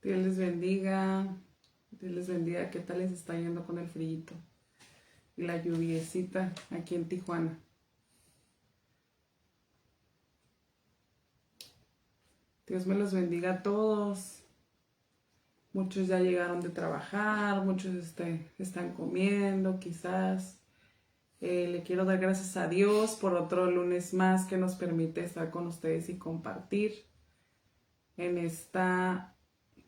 Dios les bendiga. Dios les bendiga. ¿Qué tal les está yendo con el frío y la lluviecita aquí en Tijuana? Dios me los bendiga a todos. Muchos ya llegaron de trabajar, muchos están comiendo quizás. Le quiero dar gracias a Dios por otro lunes más que nos permite estar con ustedes y compartir en esta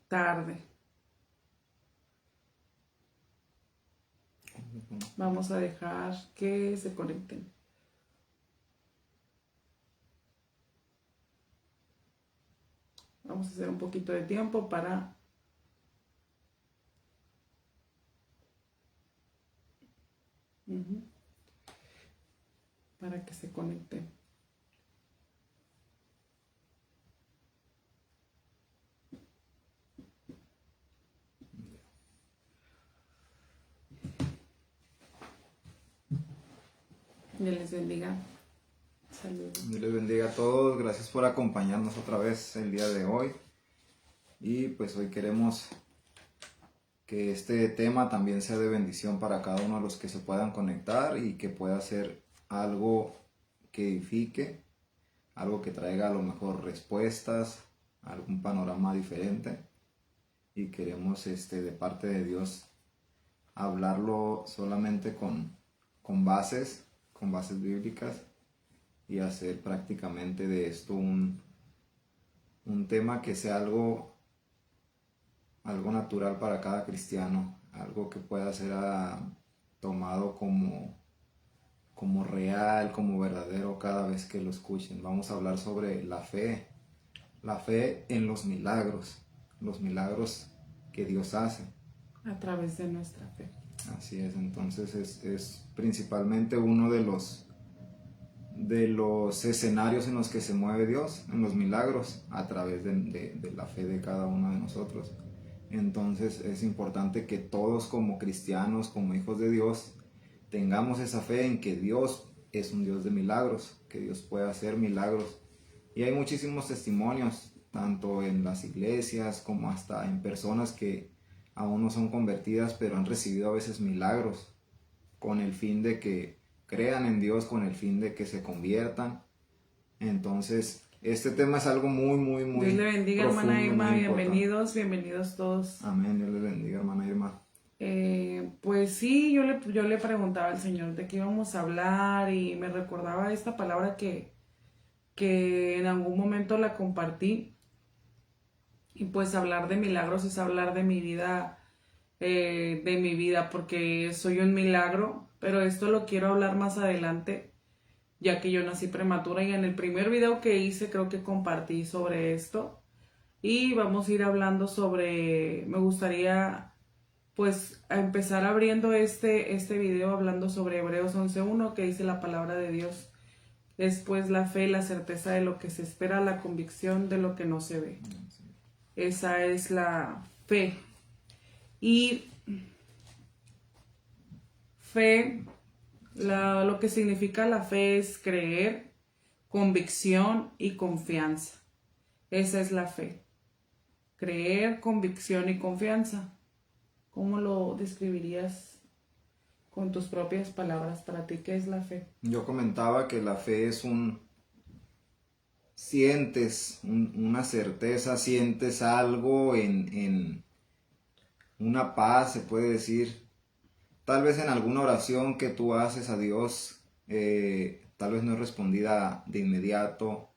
tarde. Vamos a dejar que se conecten. Vamos a hacer un poquito de tiempo para que se conecten. Dios les bendiga. Saludos. Dios les bendiga a todos. Gracias por acompañarnos otra vez el día de hoy. Y pues hoy queremos que este tema también sea de bendición para cada uno de los que se puedan conectar y que pueda ser algo que edifique, algo que traiga a lo mejor respuestas, algún panorama diferente. Y queremos de parte de Dios hablarlo solamente con bases bíblicas y hacer prácticamente de esto un tema que sea algo natural para cada cristiano, algo que pueda ser tomado como real, como verdadero cada vez que lo escuchen. Vamos a hablar sobre la fe en los milagros que Dios hace. A través de nuestra fe. Así es, entonces es principalmente uno de los escenarios en los que se mueve Dios, en los milagros, a través de la fe de cada uno de nosotros. Entonces es importante que todos como cristianos, como hijos de Dios, tengamos esa fe en que Dios es un Dios de milagros, que Dios puede hacer milagros. Y hay muchísimos testimonios, tanto en las iglesias como hasta en personas que aún no son convertidas, pero han recibido a veces milagros con el fin de que crean en Dios, con el fin de que se conviertan. Entonces, este tema es algo muy Dios le bendiga, profundo, hermana Irma. bienvenidos Todos. Amén, Dios les bendiga, hermana Irma. Pues sí, yo le preguntaba al Señor de qué íbamos a hablar y me recordaba esta palabra que en algún momento la compartí. Y pues hablar de milagros es hablar de mi vida, porque soy un milagro, pero esto lo quiero hablar más adelante, ya que yo nací prematura y en el primer video que hice creo que compartí sobre esto. Y vamos a ir hablando me gustaría pues a empezar abriendo este video hablando sobre Hebreos 11:1, que dice la palabra de Dios. Después la fe, la certeza de lo que se espera, la convicción de lo que no se ve. Esa es la fe. Y fe, lo que significa la fe es creer, convicción y confianza. Esa es la fe. Creer, convicción y confianza. ¿Cómo lo describirías con tus propias palabras? Para ti, ¿qué es la fe? Yo comentaba que la fe es sientes una certeza, sientes algo en una paz, se puede decir. Tal vez en alguna oración que tú haces a Dios, tal vez no es respondida de inmediato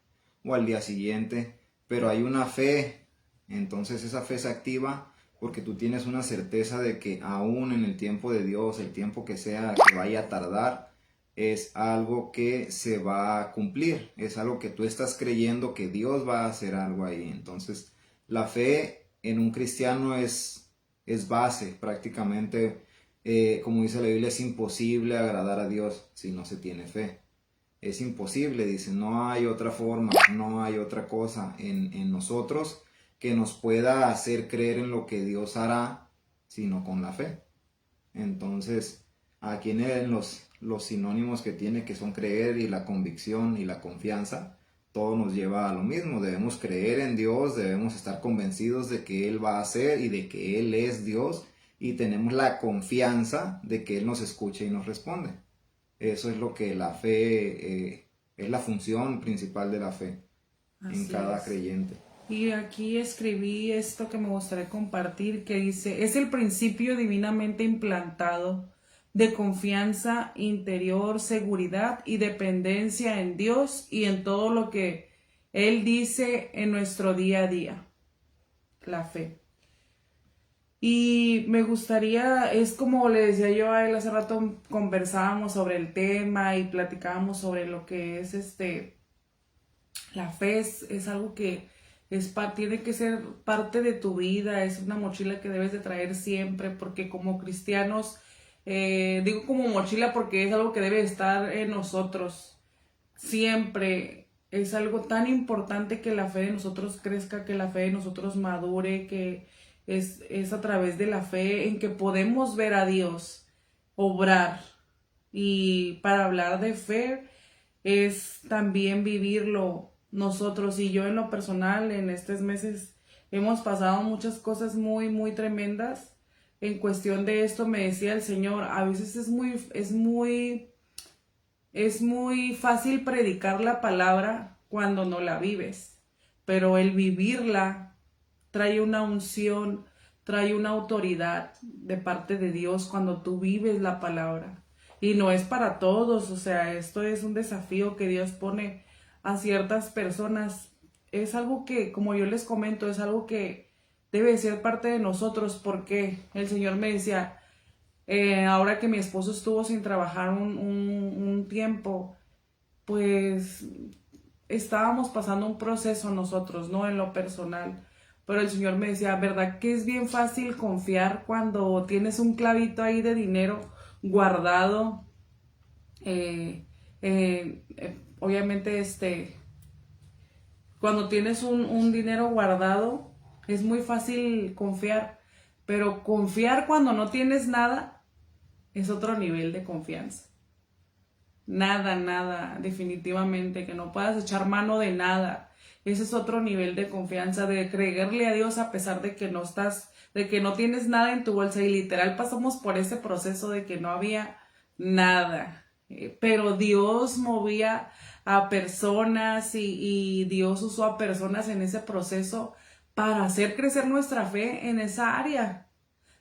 o al día siguiente, pero hay una fe. Entonces esa fe se activa porque tú tienes una certeza de que aún en el tiempo de Dios, el tiempo que sea que vaya a tardar, es algo que se va a cumplir, es algo que tú estás creyendo que Dios va a hacer algo ahí. Entonces la fe en un cristiano es base prácticamente. Como dice la Biblia, es imposible agradar a Dios si no se tiene fe. Es imposible, dice, no hay otra forma, no hay otra cosa en nosotros que nos pueda hacer creer en lo que Dios hará, sino con la fe. Entonces, aquí en los sinónimos que tiene, que son creer y la convicción y la confianza, todo nos lleva a lo mismo. Debemos creer en Dios, debemos estar convencidos de que Él va a hacer y de que Él es Dios, y tenemos la confianza de que Él nos escucha y nos responde. Eso es lo que la fe es la función principal de la fe en Así cada es. creyente. Y aquí escribí esto que me gustaría compartir, que dice, es el principio divinamente implantado de confianza interior, seguridad y dependencia en Dios y en todo lo que Él dice en nuestro día a día, la fe. Y me gustaría, es como le decía yo a él hace rato, conversábamos sobre el tema y platicábamos sobre lo que es la fe es algo que tiene que ser parte de tu vida, es una mochila que debes de traer siempre, porque como cristianos, digo como mochila porque es algo que debe estar en nosotros siempre. Es algo tan importante que la fe de nosotros crezca, que la fe de nosotros madure, que es a través de la fe en que podemos ver a Dios obrar. Y para hablar de fe es también vivirlo nosotros. Y yo en lo personal en estos meses hemos pasado muchas cosas muy, muy tremendas. En cuestión de esto me decía el Señor, a veces es muy fácil predicar la palabra cuando no la vives, pero el vivirla trae una unción, trae una autoridad de parte de Dios cuando tú vives la palabra. Y no es para todos, o sea, esto es un desafío que Dios pone a ciertas personas. Es algo que, como yo les comento, es algo que debe ser parte de nosotros, porque el Señor me decía, ahora que mi esposo estuvo sin trabajar un tiempo, pues estábamos pasando un proceso nosotros, ¿no? En lo personal. Pero el Señor me decía, ¿verdad que es bien fácil confiar cuando tienes un clavito ahí de dinero guardado? Obviamente, cuando tienes un dinero guardado, es muy fácil confiar. Pero confiar cuando no tienes nada es otro nivel de confianza. Nada, nada, definitivamente, que no puedas echar mano de nada. Ese es otro nivel de confianza, de creerle a Dios a pesar de que de que no tienes nada en tu bolsa. Y literal pasamos por ese proceso de que no había nada. Pero Dios movía a personas y Dios usó a personas en ese proceso para hacer crecer nuestra fe en esa área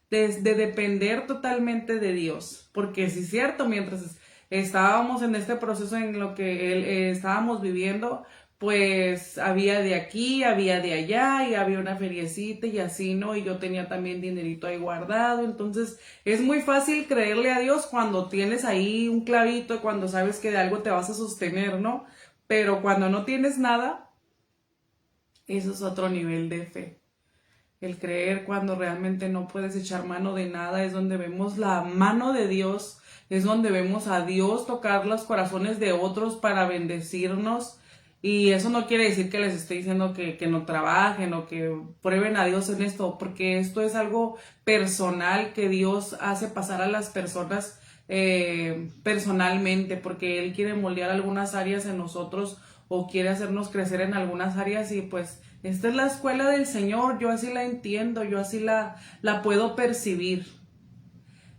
de depender totalmente de Dios, porque sí es cierto, mientras estábamos en este proceso en lo que estábamos viviendo, pues había de aquí, había de allá y había una feriecita y así, ¿no? Y yo tenía también dinerito ahí guardado, entonces es muy fácil creerle a Dios cuando tienes ahí un clavito, cuando sabes que de algo te vas a sostener, ¿no? Pero cuando no tienes nada, eso es otro nivel de fe. El creer cuando realmente no puedes echar mano de nada es donde vemos la mano de Dios, es donde vemos a Dios tocar los corazones de otros para bendecirnos. Y eso no quiere decir que les esté diciendo que no trabajen o que prueben a Dios en esto, porque esto es algo personal que Dios hace pasar a las personas personalmente, porque Él quiere moldear algunas áreas en nosotros o quiere hacernos crecer en algunas áreas y pues esta es la escuela del Señor, yo así la entiendo, yo así la puedo percibir.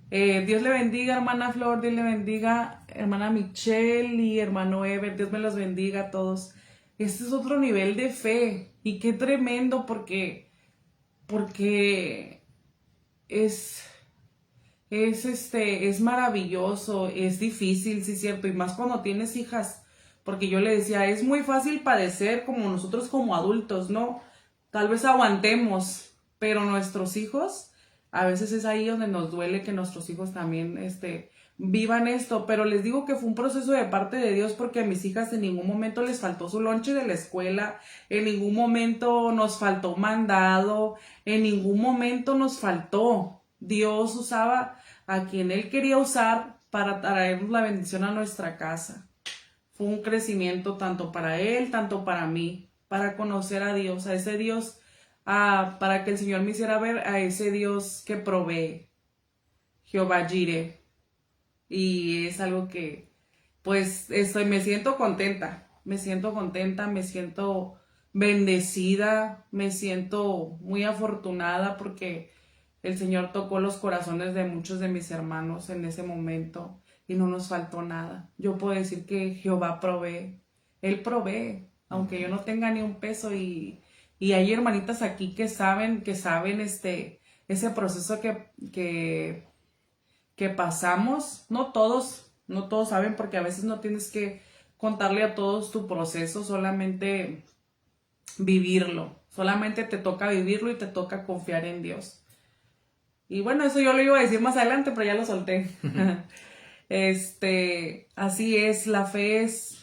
Dios le bendiga, hermana Flor, Dios le bendiga, hermana Michelle y hermano Ever, Dios me los bendiga a todos. Este es otro nivel de fe y qué tremendo porque es maravilloso, es difícil, sí es cierto, y más cuando tienes hijas, porque yo le decía, es muy fácil padecer como nosotros como adultos, ¿no? Tal vez aguantemos, pero nuestros hijos, a veces es ahí donde nos duele que nuestros hijos también, vivan esto, pero les digo que fue un proceso de parte de Dios porque a mis hijas en ningún momento les faltó su lonche de la escuela, en ningún momento nos faltó mandado, en ningún momento nos faltó. Dios usaba a quien Él quería usar para traernos la bendición a nuestra casa. Fue un crecimiento tanto para Él, tanto para mí, para conocer a Dios, a ese Dios, para que el Señor me hiciera ver a ese Dios que provee, Jehová Jireh. Y es algo que, pues, me siento contenta. me siento contenta, me siento bendecida, me siento muy afortunada porque el Señor tocó los corazones de muchos de mis hermanos en ese momento y no nos faltó nada. Yo puedo decir que Jehová provee, Él provee, aunque yo no tenga ni un peso y hay hermanitas aquí que saben ese proceso que pasamos. No todos saben porque a veces no tienes que contarle a todos tu proceso, solamente vivirlo, solamente te toca vivirlo y te toca confiar en Dios. Y bueno, eso yo lo iba a decir más adelante, pero ya lo solté. Así es, la fe es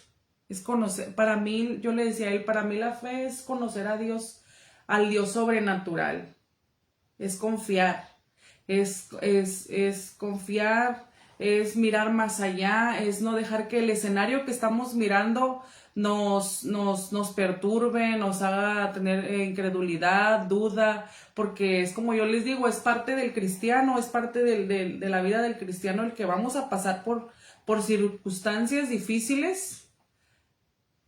conocer, para mí, yo le decía a él, para mí la fe es conocer a Dios, al Dios sobrenatural, es confiar, es confiar, es mirar más allá, es no dejar que el escenario que estamos mirando nos perturbe, nos haga tener incredulidad, duda, porque es como yo les digo, es parte del cristiano, es parte de la vida del cristiano el que vamos a pasar por circunstancias difíciles.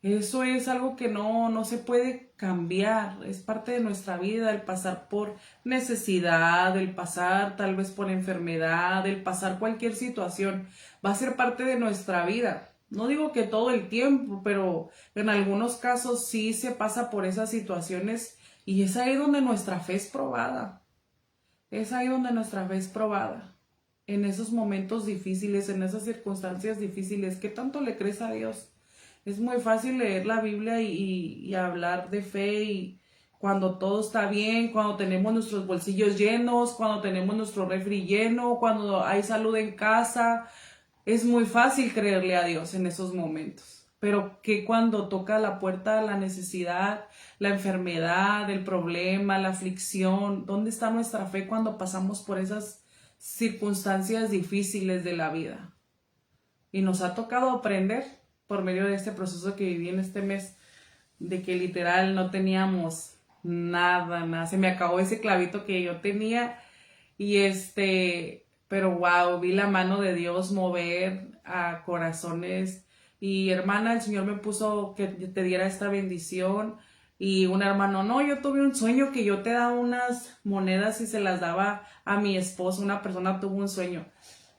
Eso es algo que no se puede cambiar, es parte de nuestra vida, el pasar por necesidad, el pasar tal vez por enfermedad, el pasar cualquier situación, va a ser parte de nuestra vida. No digo que todo el tiempo, pero en algunos casos sí se pasa por esas situaciones y es ahí donde nuestra fe es probada. Es ahí donde nuestra fe es probada. En esos momentos difíciles, en esas circunstancias difíciles, ¿qué tanto le crees a Dios? Es muy fácil leer la Biblia y hablar de fe y cuando todo está bien, cuando tenemos nuestros bolsillos llenos, cuando tenemos nuestro refri lleno, cuando hay salud en casa. Es muy fácil creerle a Dios en esos momentos. Pero que cuando toca la puerta la necesidad, la enfermedad, el problema, la aflicción, ¿dónde está nuestra fe cuando pasamos por esas circunstancias difíciles de la vida? Y nos ha tocado aprender por medio de este proceso que viví en este mes, de que literal no teníamos nada. Se me acabó ese clavito que yo tenía y pero wow, vi la mano de Dios mover a corazones y hermana, el Señor me puso que te diera esta bendición y un hermano, no, yo tuve un sueño que yo te daba unas monedas y se las daba a mi esposo, una persona tuvo un sueño.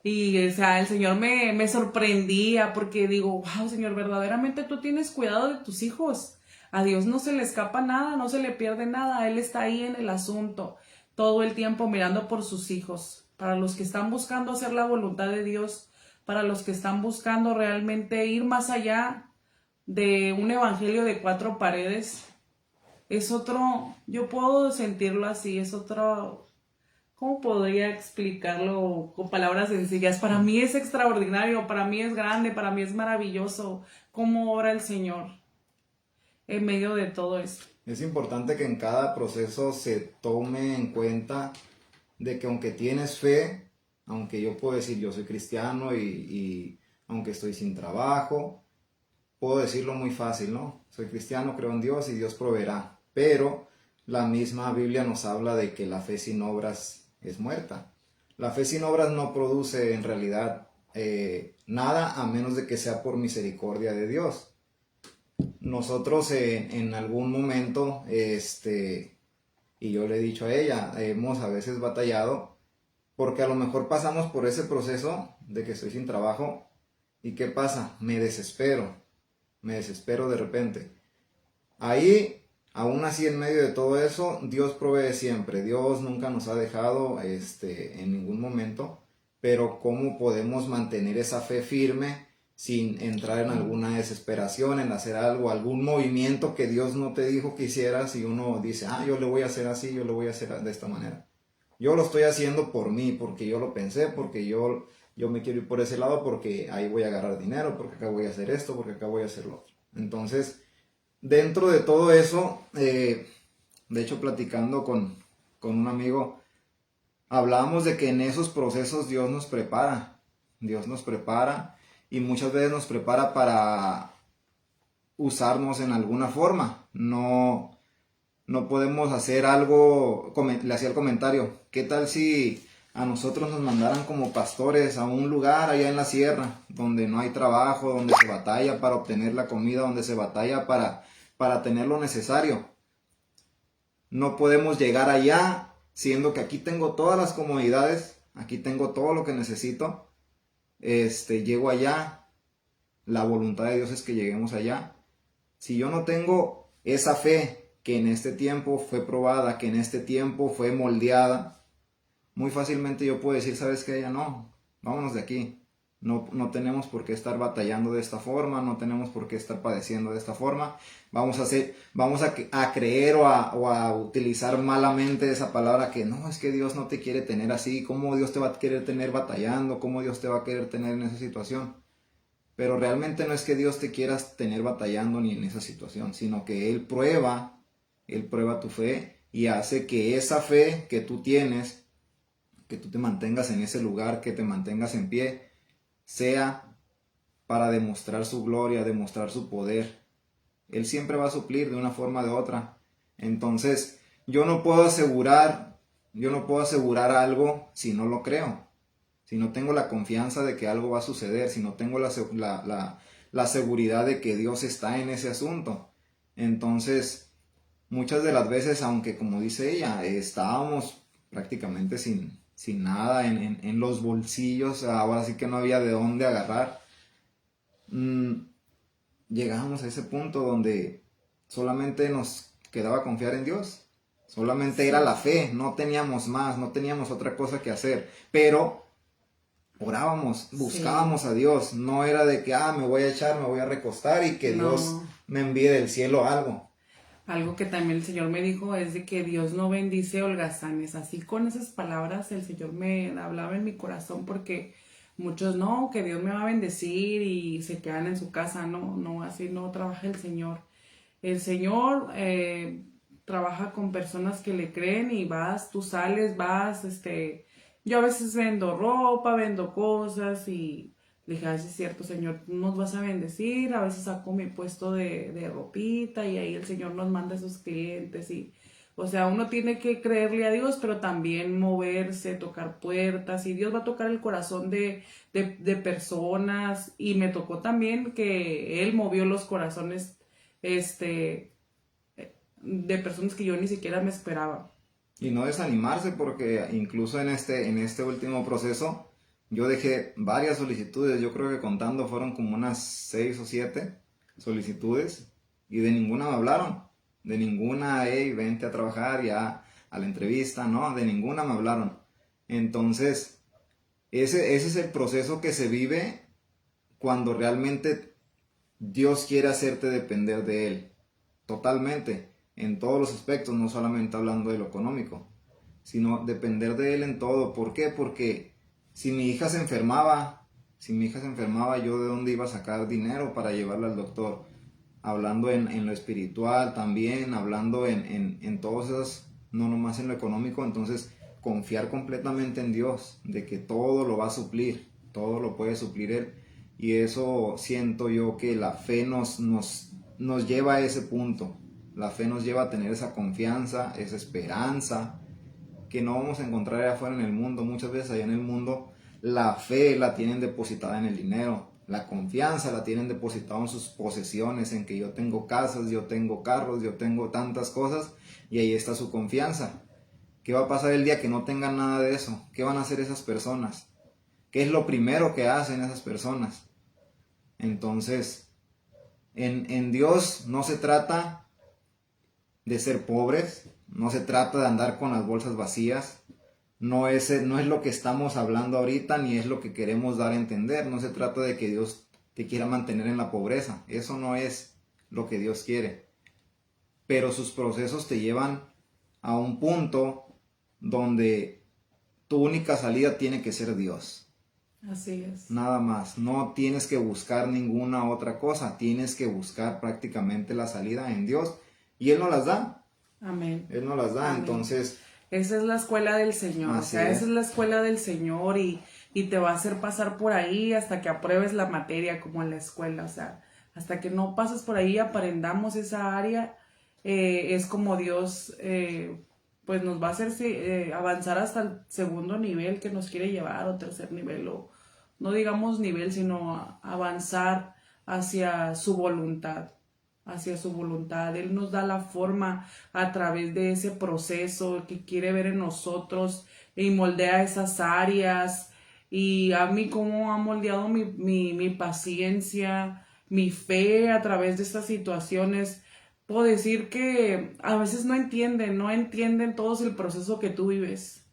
Y, o sea, el Señor me sorprendía porque digo, wow, Señor, verdaderamente tú tienes cuidado de tus hijos. A Dios no se le escapa nada, no se le pierde nada. Él está ahí en el asunto, todo el tiempo mirando por sus hijos. Para los que están buscando hacer la voluntad de Dios, para los que están buscando realmente ir más allá de un evangelio de 4 paredes, es otro, yo puedo sentirlo así, es otro. ¿Cómo podría explicarlo con palabras sencillas? Para mí es extraordinario, para mí es grande, para mí es maravilloso cómo obra el Señor en medio de todo esto. Es importante que en cada proceso se tome en cuenta de que aunque tienes fe, aunque yo puedo decir yo soy cristiano y aunque estoy sin trabajo, puedo decirlo muy fácil, ¿no? Soy cristiano, creo en Dios y Dios proveerá. Pero la misma Biblia nos habla de que la fe sin obras es muerta. La fe sin obras no produce en realidad nada a menos de que sea por misericordia de Dios. Nosotros en algún momento, y yo le he dicho a ella, hemos a veces batallado porque a lo mejor pasamos por ese proceso de que estoy sin trabajo y ¿qué pasa? Me desespero de repente. Ahí, aún así, en medio de todo eso, Dios provee siempre. Dios nunca nos ha dejado en ningún momento. Pero ¿cómo podemos mantener esa fe firme sin entrar en alguna desesperación, en hacer algo, algún movimiento que Dios no te dijo que hicieras y uno dice, yo le voy a hacer así, yo le voy a hacer de esta manera? Yo lo estoy haciendo por mí, porque yo lo pensé, porque yo me quiero ir por ese lado, porque ahí voy a agarrar dinero, porque acá voy a hacer esto, porque acá voy a hacer lo otro. Entonces, dentro de todo eso, de hecho platicando con un amigo, hablábamos de que en esos procesos Dios nos prepara y muchas veces nos prepara para usarnos en alguna forma. No podemos hacer algo, le hacía el comentario, ¿qué tal si a nosotros nos mandaran como pastores a un lugar allá en la sierra, donde no hay trabajo, donde se batalla para obtener la comida, donde se batalla para tener lo necesario. No podemos llegar allá, siendo que aquí tengo todas las comodidades, aquí tengo todo lo que necesito. Llego allá, la voluntad de Dios es que lleguemos allá. Si yo no tengo esa fe que en este tiempo fue probada, que en este tiempo fue moldeada, muy fácilmente yo puedo decir, ¿sabes qué? Ya no, vámonos de aquí. No tenemos por qué estar batallando de esta forma, no tenemos por qué estar padeciendo de esta forma. Vamos a creer o a utilizar malamente esa palabra que no, es que Dios no te quiere tener así. ¿Cómo Dios te va a querer tener batallando? ¿Cómo Dios te va a querer tener en esa situación? Pero realmente no es que Dios te quiera tener batallando ni en esa situación, sino que Él prueba tu fe y hace que esa fe que tú tienes, que tú te mantengas en ese lugar, que te mantengas en pie, sea para demostrar su gloria, demostrar su poder. Él siempre va a suplir de una forma o de otra. Entonces, yo no puedo asegurar algo si no lo creo. Si no tengo la confianza de que algo va a suceder, si no tengo la seguridad de que Dios está en ese asunto. Entonces, muchas de las veces, aunque como dice ella, estábamos prácticamente sin nada en los bolsillos, ahora sí que no había de dónde agarrar, llegábamos a ese punto donde solamente nos quedaba confiar en Dios. Solamente era la fe, no teníamos más, no teníamos otra cosa que hacer, pero orábamos, buscábamos a Dios, no era de que, me voy a echar, me voy a recostar y que Dios me envíe del cielo algo. Algo que también el Señor me dijo es de que Dios no bendice holgazanes. Así con esas palabras el Señor me hablaba en mi corazón, porque muchos no, que Dios me va a bendecir y se quedan en su casa. No, así no trabaja el Señor. El Señor trabaja con personas que le creen y tú sales, yo a veces vendo ropa, vendo cosas y le dije, es cierto, Señor, tú nos vas a bendecir. A veces saco mi puesto de ropita y ahí el Señor nos manda a sus clientes o sea, uno tiene que creerle a Dios, pero también moverse, tocar puertas, y Dios va a tocar el corazón de personas. Y me tocó también que Él movió los corazones, de personas que yo ni siquiera me esperaba. Y no desanimarse, porque incluso en este último proceso yo dejé varias solicitudes. Yo creo que contando fueron como unas 6 o 7 solicitudes y de ninguna me hablaron. De ninguna, hey, vente a trabajar ya a la entrevista, no, de ninguna me hablaron. Entonces, ese es el proceso que se vive cuando realmente Dios quiere hacerte depender de Él, totalmente, en todos los aspectos, no solamente hablando de lo económico, sino depender de Él en todo. ¿Por qué? Porque si mi hija se enfermaba, yo de dónde iba a sacar dinero para llevarla al doctor. Hablando en lo espiritual también, hablando en todos esos, no nomás en lo económico. Entonces, confiar completamente en Dios, de que todo lo va a suplir, todo lo puede suplir Él. Y eso siento yo que la fe nos lleva a ese punto. La fe nos lleva a tener esa confianza, esa esperanza, que no vamos a encontrar allá afuera en el mundo. Muchas veces allá en el mundo la fe la tienen depositada en el dinero, la confianza la tienen depositada en sus posesiones, en que yo tengo casas, yo tengo carros, yo tengo tantas cosas, y ahí está su confianza. ¿Qué va a pasar el día que no tengan nada de eso? ¿Qué van a hacer esas personas? ¿Qué es lo primero que hacen esas personas? Entonces, en Dios no se trata de ser pobres, no se trata de andar con las bolsas vacías, no es lo que estamos hablando ahorita, ni es lo que queremos dar a entender. No se trata de que Dios te quiera mantener en la pobreza, eso no es lo que Dios quiere. Pero sus procesos te llevan a un punto donde tu única salida tiene que ser Dios. Así es. Nada más, no tienes que buscar ninguna otra cosa, tienes que buscar prácticamente la salida en Dios, y Él nos las da. Amén. Él nos las da. Amén. Entonces, esa es la escuela del Señor, esa es la escuela del Señor, y te va a hacer pasar por ahí hasta que apruebes la materia, como en la escuela. O sea, hasta que no pases por ahí, aprendamos esa área, es como Dios pues nos va a hacer avanzar hasta el segundo nivel que nos quiere llevar, o tercer nivel, o no digamos nivel, sino avanzar hacia su voluntad, hacia su voluntad. Él nos da la forma a través de ese proceso que quiere ver en nosotros y moldea esas áreas. Y a mí cómo ha moldeado mi paciencia, mi fe a través de estas situaciones. Puedo decir que a veces no entienden todos el proceso que tú vives.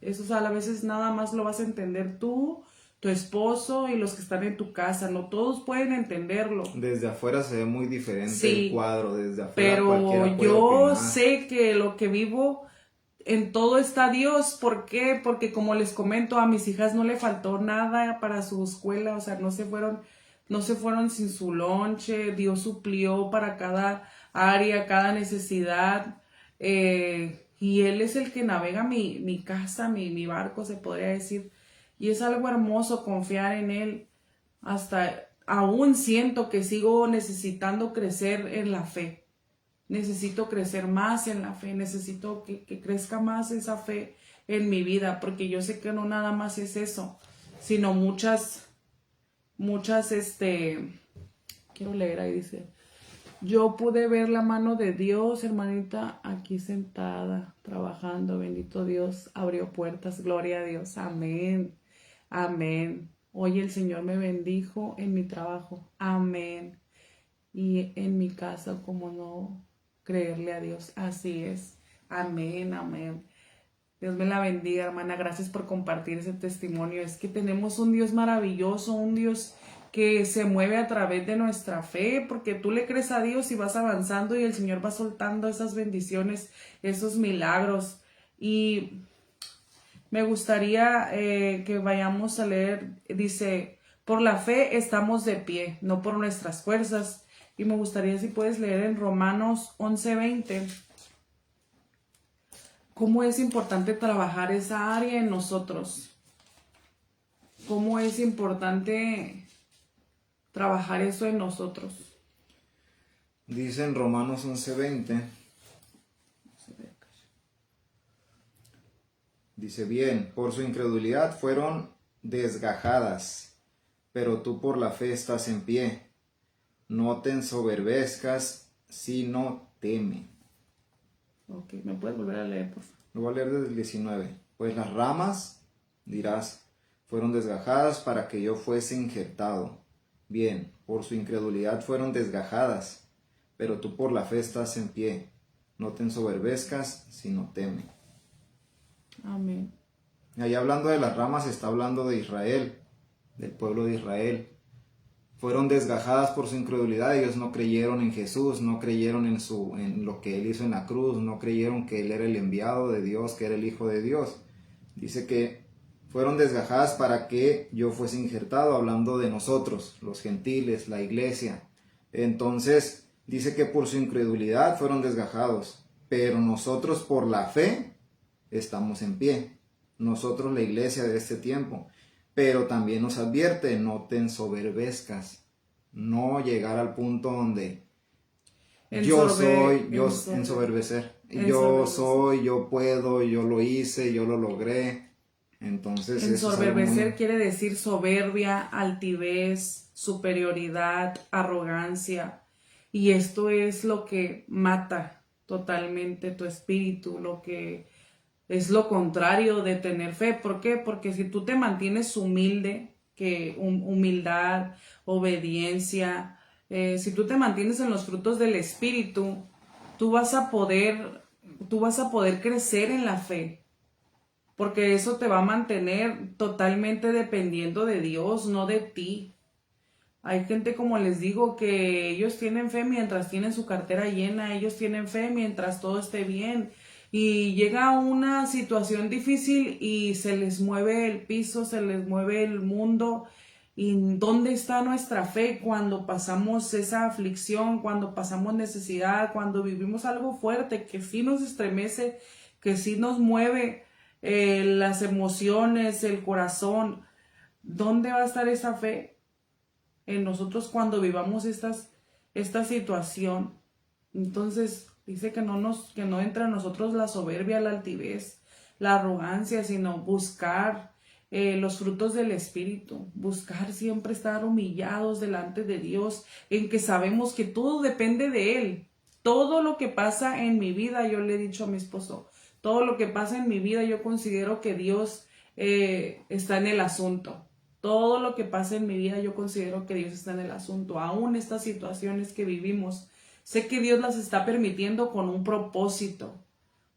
Eso, o sea, a veces nada más lo vas a entender tú, tu esposo y los que están en tu casa. No todos pueden entenderlo. Desde afuera se ve muy diferente el Sí, cuadro, desde afuera pero cualquiera puede yo opinar. sé que lo que vivo, en todo está Dios. ¿Por qué? Porque como les comento, a mis hijas no le faltó nada para su escuela, o sea, no se fueron sin su lonche. Dios suplió para cada área, cada necesidad, y Él es el que navega mi casa, mi barco, se podría decir, y es algo hermoso confiar en Él. Hasta aún siento que sigo necesitando crecer en la fe. Necesito crecer más en la fe, necesito que crezca más esa fe en mi vida, porque yo sé que no nada más es eso, sino muchas, quiero leer ahí, dice, yo pude ver la mano de Dios, hermanita, aquí sentada, trabajando, bendito Dios, abrió puertas, gloria a Dios, amén, amén. Hoy el Señor me bendijo en mi trabajo, amén. Y en mi casa, como no creerle a Dios, así es, amén, amén. Dios me la bendiga, hermana, gracias por compartir ese testimonio. Es que tenemos un Dios maravilloso, un Dios que se mueve a través de nuestra fe, porque tú le crees a Dios y vas avanzando y el Señor va soltando esas bendiciones, esos milagros. Y me gustaría que vayamos a leer, dice, por la fe estamos de pie, no por nuestras fuerzas. Y me gustaría si puedes leer en Romanos 11:20, cómo es importante trabajar esa área en nosotros, cómo es importante trabajar eso en nosotros. Dice en Romanos 11:20, dice bien, por su incredulidad fueron desgajadas, pero tú por la fe estás en pie. No te ensoberbezcas, sino teme. Ok, ¿me puedes volver a leer, por favor? Lo voy a leer desde el 19. Pues las ramas, dirás, fueron desgajadas para que yo fuese injertado. Bien, por su incredulidad fueron desgajadas, pero tú por la fe estás en pie. No te ensoberbezcas, sino teme. Amén. Ahí hablando de las ramas está hablando de Israel, del pueblo de Israel. Fueron desgajadas por su incredulidad. Ellos no creyeron en Jesús, no creyeron en lo que Él hizo en la cruz, no creyeron que Él era el enviado de Dios, que era el Hijo de Dios. Dice que fueron desgajadas para que yo fuese injertado, hablando de nosotros, los gentiles, la iglesia. Entonces, dice que por su incredulidad fueron desgajados, pero nosotros por la fe estamos en pie. Nosotros, la iglesia de este tiempo. Pero también nos advierte, no te ensoberbezcas, no llegar al punto donde ensoberbecer, yo puedo, yo lo hice, yo lo logré. Entonces ensoberbecer quiere decir soberbia, altivez, superioridad, arrogancia, y esto es lo que mata totalmente tu espíritu, lo que es lo contrario de tener fe. ¿Por qué? Porque si tú te mantienes humilde, humildad, obediencia, si tú te mantienes en los frutos del Espíritu, tú vas a poder crecer en la fe, porque eso te va a mantener totalmente dependiendo de Dios, no de ti. Hay gente, como les digo, que ellos tienen fe mientras tienen su cartera llena, ellos tienen fe mientras todo esté bien. Y llega una situación difícil y se les mueve el piso, se les mueve el mundo. ¿Y dónde está nuestra fe cuando pasamos esa aflicción, cuando pasamos necesidad, cuando vivimos algo fuerte que sí nos estremece, que sí nos mueve las emociones, el corazón? ¿Dónde va a estar esa fe en nosotros cuando vivamos esta situación? Entonces, Dice que no entra en nosotros la soberbia, la altivez, la arrogancia, sino buscar los frutos del Espíritu, buscar siempre estar humillados delante de Dios, en que sabemos que todo depende de Él. Todo lo que pasa en mi vida, yo le he dicho a mi esposo, todo lo que pasa en mi vida, yo considero que Dios está en el asunto. Todo lo que pasa en mi vida, yo considero que Dios está en el asunto. Aún estas situaciones que vivimos, sé que Dios las está permitiendo con un propósito.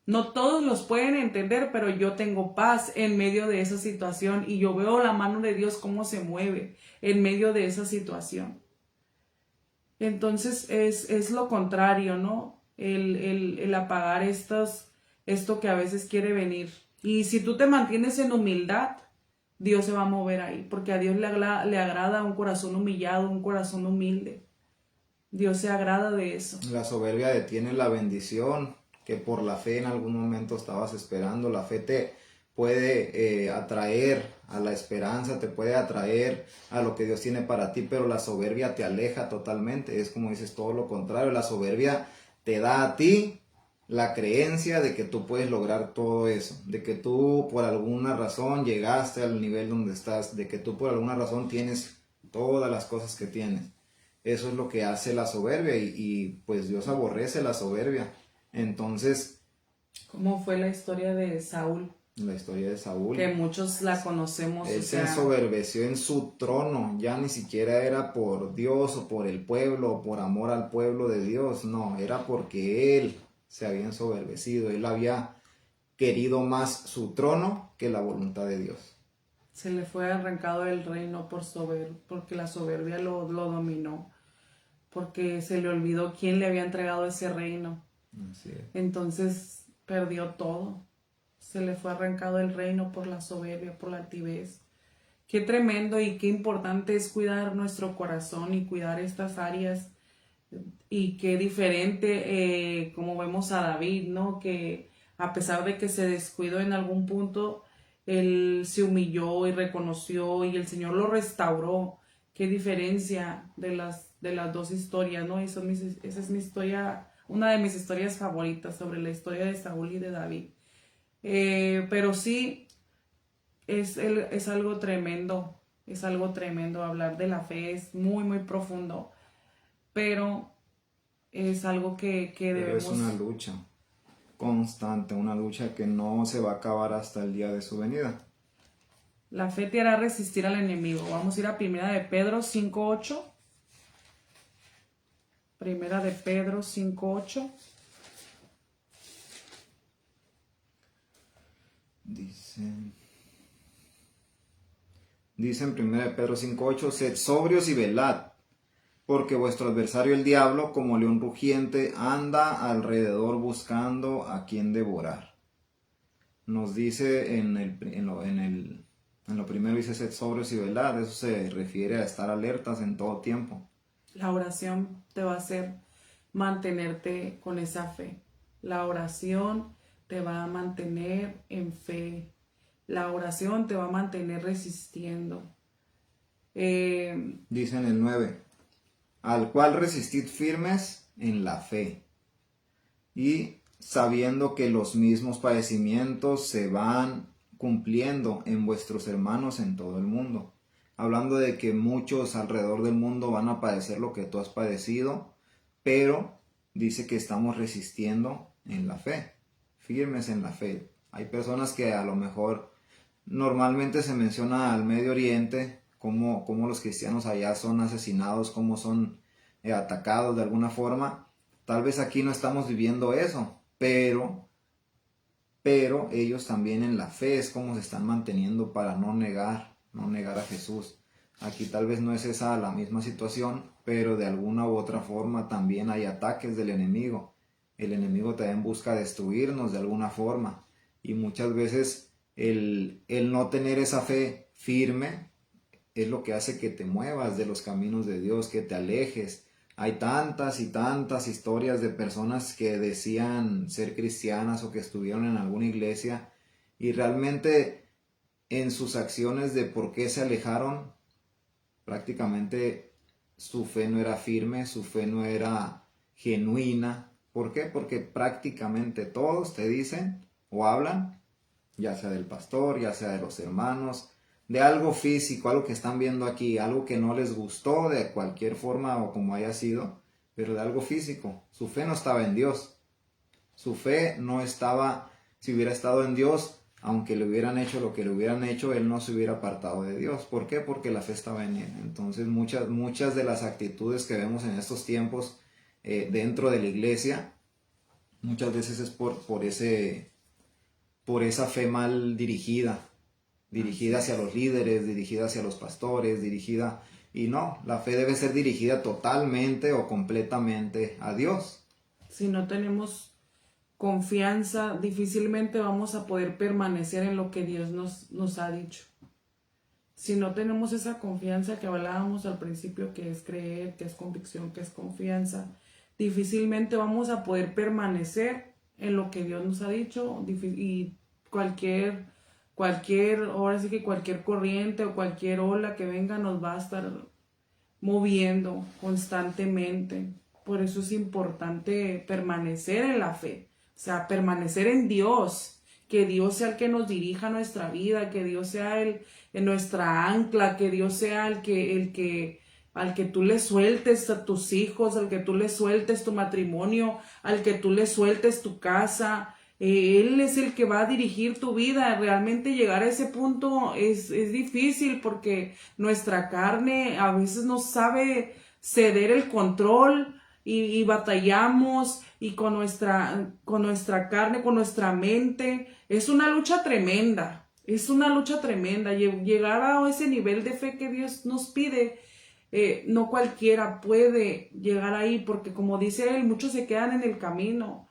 No todos los pueden entender, pero yo tengo paz en medio de esa situación y yo veo la mano de Dios cómo se mueve en medio de esa situación. Entonces es lo contrario, ¿no? El apagar esto que a veces quiere venir. Y si tú te mantienes en humildad, Dios se va a mover ahí, porque a Dios le agrada un corazón humillado, un corazón humilde. Dios se agrada de eso. La soberbia detiene la bendición que por la fe en algún momento estabas esperando. La fe te puede atraer a la esperanza, te puede atraer a lo que Dios tiene para ti, pero la soberbia te aleja totalmente. Es como dices, todo lo contrario. La soberbia te da a ti la creencia de que tú puedes lograr todo eso, de que tú por alguna razón llegaste al nivel donde estás, de que tú por alguna razón tienes todas las cosas que tienes. Eso es lo que hace la soberbia y pues Dios aborrece la soberbia. Entonces, ¿cómo fue la historia de Saúl? la historia de Saúl, Que muchos la conocemos. él se ensoberbeció en su trono, ya ni siquiera era por Dios o por el pueblo o por amor al pueblo de Dios, no, era porque él se había ensoberbecido, él había querido más su trono que la voluntad de Dios. Se le fue arrancado el reino porque la soberbia lo dominó, porque se le olvidó quién le había entregado ese reino. Así es. Entonces perdió todo. Se le fue arrancado el reino por la soberbia, por la altivez. Qué tremendo y qué importante es cuidar nuestro corazón y cuidar estas áreas. Y qué diferente, como vemos a David, ¿no? Que a pesar de que se descuidó en algún punto, él se humilló y reconoció y el Señor lo restauró. Qué diferencia de las dos historias, ¿no? Esa es mi historia, una de mis historias favoritas sobre la historia de Saúl y de David. Pero sí, es algo tremendo hablar de la fe, es muy, muy profundo, pero es algo que Pero debemos... es una lucha constante, una lucha que no se va a acabar hasta el día de su venida. La fe te hará resistir al enemigo. Vamos a ir a Primera de Pedro 5:8. Primera de Pedro 5:8. Dice en 1 Pedro 5:8, sed sobrios y velad, porque vuestro adversario el diablo, como león rugiente, anda alrededor buscando a quien devorar. Nos dice en lo primero, dice sed sobrios y velad, eso se refiere a estar alertas en todo tiempo. La oración te va a hacer mantenerte con esa fe. La oración te va a mantener en fe. La oración te va a mantener resistiendo. Dice en el 9, al cual resistid firmes en la fe, y sabiendo que los mismos padecimientos se van cumpliendo en vuestros hermanos en todo el mundo. Hablando de que muchos alrededor del mundo van a padecer lo que tú has padecido, pero dice que estamos resistiendo en la fe, firmes en la fe. Hay personas que a lo mejor normalmente se menciona al Medio Oriente, cómo los cristianos allá son asesinados, cómo son atacados de alguna forma. Tal vez aquí no estamos viviendo eso, pero ellos también en la fe es como se están manteniendo para no negar a Jesús. Aquí tal vez no es esa la misma situación, pero de alguna u otra forma también hay ataques del enemigo. El enemigo también busca destruirnos de alguna forma, y muchas veces el no tener esa fe firme es lo que hace que te muevas de los caminos de Dios, que te alejes. Hay tantas y tantas historias de personas que decían ser cristianas o que estuvieron en alguna iglesia y realmente en sus acciones de por qué se alejaron, prácticamente su fe no era firme, su fe no era genuina, ¿Por qué? Porque prácticamente todos te dicen o hablan, ya sea del pastor, ya sea de los hermanos, de algo físico, algo que están viendo aquí, algo que no les gustó de cualquier forma o como haya sido, pero de algo físico. Su fe no estaba en Dios. Su fe no estaba, si hubiera estado en Dios, aunque le hubieran hecho lo que le hubieran hecho, él no se hubiera apartado de Dios. ¿Por qué? Porque la fe estaba en él. Entonces muchas de las actitudes que vemos en estos tiempos dentro de la iglesia, muchas veces es por esa fe mal dirigida hacia los líderes, dirigida hacia los pastores, y no, la fe debe ser dirigida totalmente o completamente a Dios. Si no tenemos confianza, difícilmente vamos a poder permanecer en lo que Dios nos ha dicho. Si no tenemos esa confianza que hablábamos al principio, que es creer, que es convicción, que es confianza, difícilmente vamos a poder permanecer en lo que Dios nos ha dicho, y ahora sí que cualquier corriente o cualquier ola que venga nos va a estar moviendo constantemente. Por eso es importante permanecer en la fe, o sea, permanecer en Dios, que Dios sea el que nos dirija nuestra vida, que Dios sea nuestra ancla, que Dios sea al que tú le sueltes a tus hijos, al que tú le sueltes tu matrimonio, al que tú le sueltes tu casa. Él es el que va a dirigir tu vida. Realmente llegar a ese punto es difícil porque nuestra carne a veces no sabe ceder el control y batallamos, y con nuestra carne, con nuestra mente. Es una lucha tremenda, es una lucha tremenda. Llegar a ese nivel de fe que Dios nos pide, no cualquiera puede llegar ahí, porque como dice él, muchos se quedan en el camino.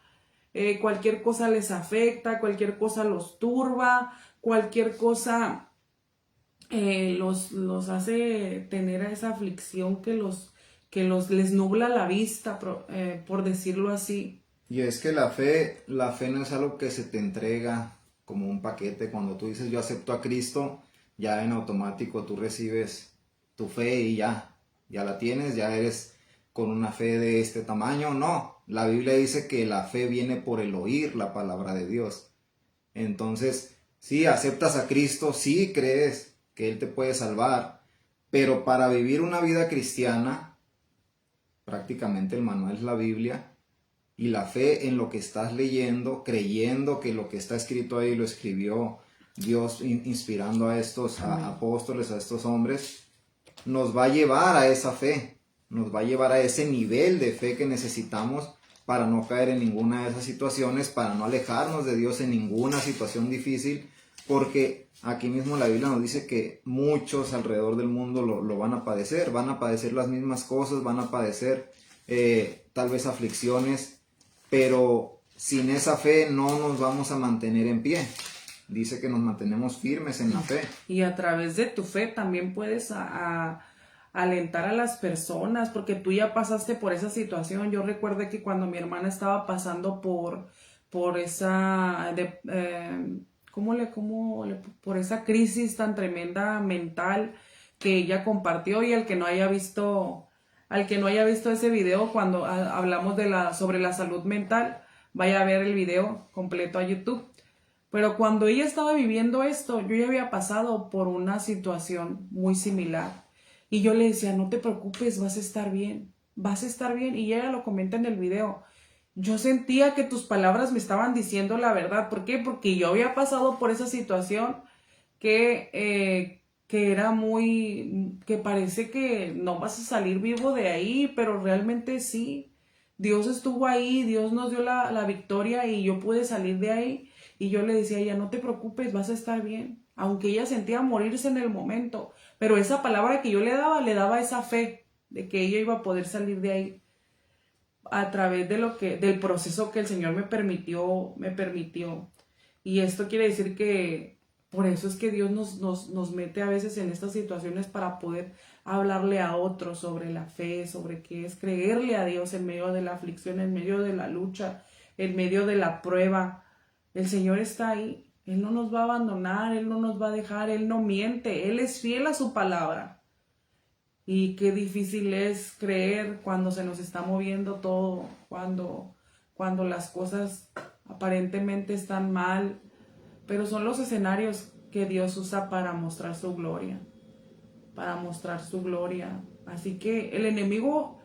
Cualquier cosa les afecta, cualquier cosa los turba, cualquier cosa los hace tener esa aflicción les nubla la vista, por decirlo así. Y es que la fe no es algo que se te entrega como un paquete. Cuando tú dices yo acepto a Cristo, ya en automático tú recibes tu fe y ya la tienes, ya eres con una fe de este tamaño. No, la Biblia dice que la fe viene por el oír la palabra de Dios. Entonces, sí, aceptas a Cristo, sí crees que Él te puede salvar, pero para vivir una vida cristiana, prácticamente el manual es la Biblia, y la fe en lo que estás leyendo, creyendo que lo que está escrito ahí lo escribió Dios inspirando a estos apóstoles, a estos hombres, nos va a llevar a esa fe, nos va a llevar a ese nivel de fe que necesitamos para no caer en ninguna de esas situaciones, para no alejarnos de Dios en ninguna situación difícil, porque aquí mismo la Biblia nos dice que muchos alrededor del mundo lo van a padecer las mismas cosas, van a padecer tal vez aflicciones, pero sin esa fe no nos vamos a mantener en pie. Dice que nos mantenemos firmes en la fe. Y a través de tu fe también puedes alentar a las personas, porque tú ya pasaste por esa situación. Yo recuerdo que cuando mi hermana estaba pasando por esa por esa crisis tan tremenda mental que ella compartió, y al que no haya visto ese video cuando hablamos sobre la salud mental, vaya a ver el video completo a YouTube. Pero cuando ella estaba viviendo esto, yo ya había pasado por una situación muy similar. Y yo le decía, no te preocupes, vas a estar bien. Y ella lo comenta en el video. Yo sentía que tus palabras me estaban diciendo la verdad. ¿Por qué? Porque yo había pasado por esa situación que era que parece que no vas a salir vivo de ahí, pero realmente sí. Dios estuvo ahí, Dios nos dio la victoria y yo pude salir de ahí. Y yo le decía a ella, no te preocupes, vas a estar bien. Aunque ella sentía morirse en el momento. Pero esa palabra que yo le daba esa fe de que ella iba a poder salir de ahí a través del proceso que el Señor me permitió. Y esto quiere decir que por eso es que Dios nos mete a veces en estas situaciones, para poder hablarle a otros sobre la fe, sobre qué es creerle a Dios en medio de la aflicción, en medio de la lucha, en medio de la prueba. El Señor está ahí. Él no nos va a abandonar, Él no nos va a dejar, Él no miente, Él es fiel a su palabra. Y qué difícil es creer cuando se nos está moviendo todo, cuando cuando las cosas aparentemente están mal, pero son los escenarios que Dios usa para mostrar su gloria, para mostrar su gloria. Así que el enemigo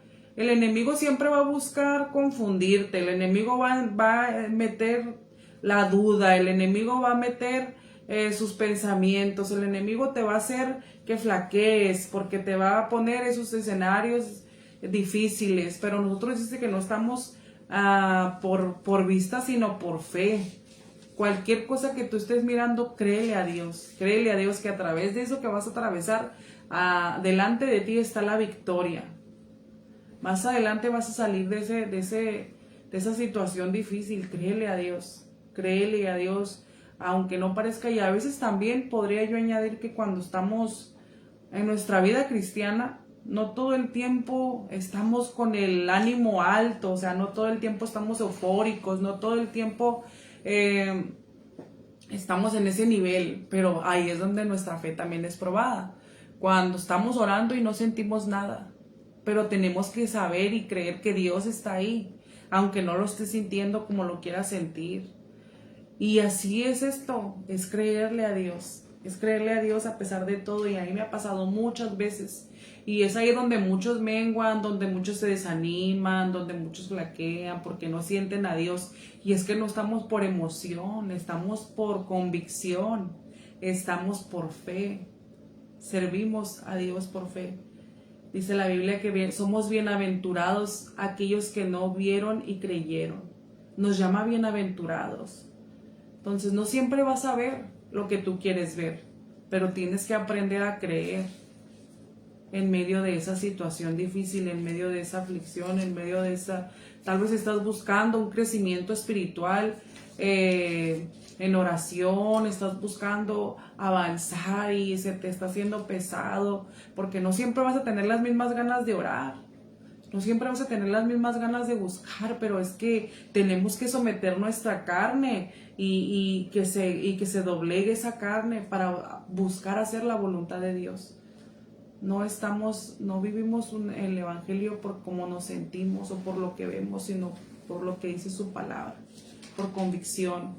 siempre va a buscar confundirte, el enemigo va a meter la duda, el enemigo va a meter sus pensamientos, el enemigo te va a hacer que flaquees, porque te va a poner esos escenarios difíciles, pero nosotros dice que no estamos por vista, sino por fe. Cualquier cosa que tú estés mirando, créele a Dios que a través de eso que vas a atravesar, delante de ti está la victoria. Más adelante vas a salir de esa situación difícil. Créele a Dios, aunque no parezca. Y a veces también podría yo añadir que cuando estamos en nuestra vida cristiana, no todo el tiempo estamos con el ánimo alto, o sea, no todo el tiempo estamos eufóricos, no todo el tiempo estamos en ese nivel, pero ahí es donde nuestra fe también es probada. Cuando estamos orando y no sentimos nada, pero tenemos que saber y creer que Dios está ahí, aunque no lo estés sintiendo como lo quieras sentir. Y así es esto, es creerle a Dios a pesar de todo, y a mí me ha pasado muchas veces. Y es ahí donde muchos menguan, donde muchos se desaniman, donde muchos flaquean porque no sienten a Dios. Y es que no estamos por emoción, estamos por convicción, estamos por fe. Servimos a Dios por fe. Dice la Biblia que somos bienaventurados aquellos que no vieron y creyeron. Nos llama bienaventurados. Entonces no siempre vas a ver lo que tú quieres ver, pero tienes que aprender a creer en medio de esa situación difícil, en medio de esa aflicción, en medio de esa... Tal vez estás buscando un crecimiento espiritual en oración, estás buscando avanzar y se te está haciendo pesado, porque no siempre vas a tener las mismas ganas de orar, no siempre vas a tener las mismas ganas de buscar, pero es que tenemos que someter nuestra carne y que se doblegue esa carne para buscar hacer la voluntad de Dios. No vivimos el evangelio por cómo nos sentimos o por lo que vemos, sino por lo que dice su palabra, por convicción.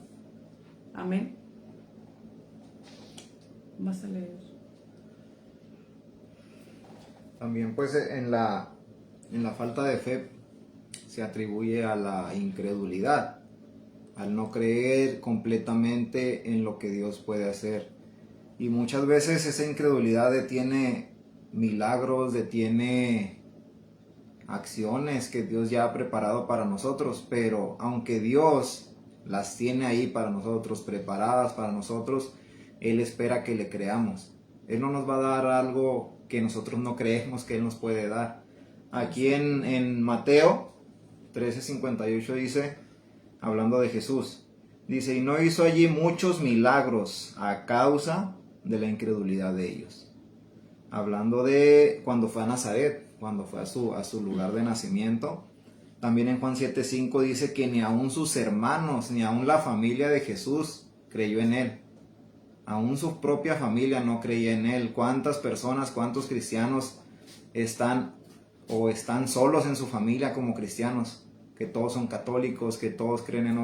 Amén. Vas a leer. También pues en la falta de fe se atribuye a la incredulidad, al no creer completamente en lo que Dios puede hacer. Y muchas veces esa incredulidad detiene milagros, detiene acciones que Dios ya ha preparado para nosotros, pero aunque Dios las tiene ahí para nosotros, preparadas para nosotros, Él espera que le creamos. Él no nos va a dar algo que nosotros no creemos que Él nos puede dar. Aquí en Mateo 13:58 dice, hablando de Jesús, dice, y no hizo allí muchos milagros a causa de la incredulidad de ellos. Hablando de cuando fue a Nazaret, cuando fue a su lugar de nacimiento. También en Juan 7:5 dice que ni aun sus hermanos, ni aun la familia de Jesús creyó en Él. Aún su propia familia no creía en Él. ¿Cuántas personas, cuántos cristianos están solos en su familia como cristianos? Que todos son católicos, que todos creen en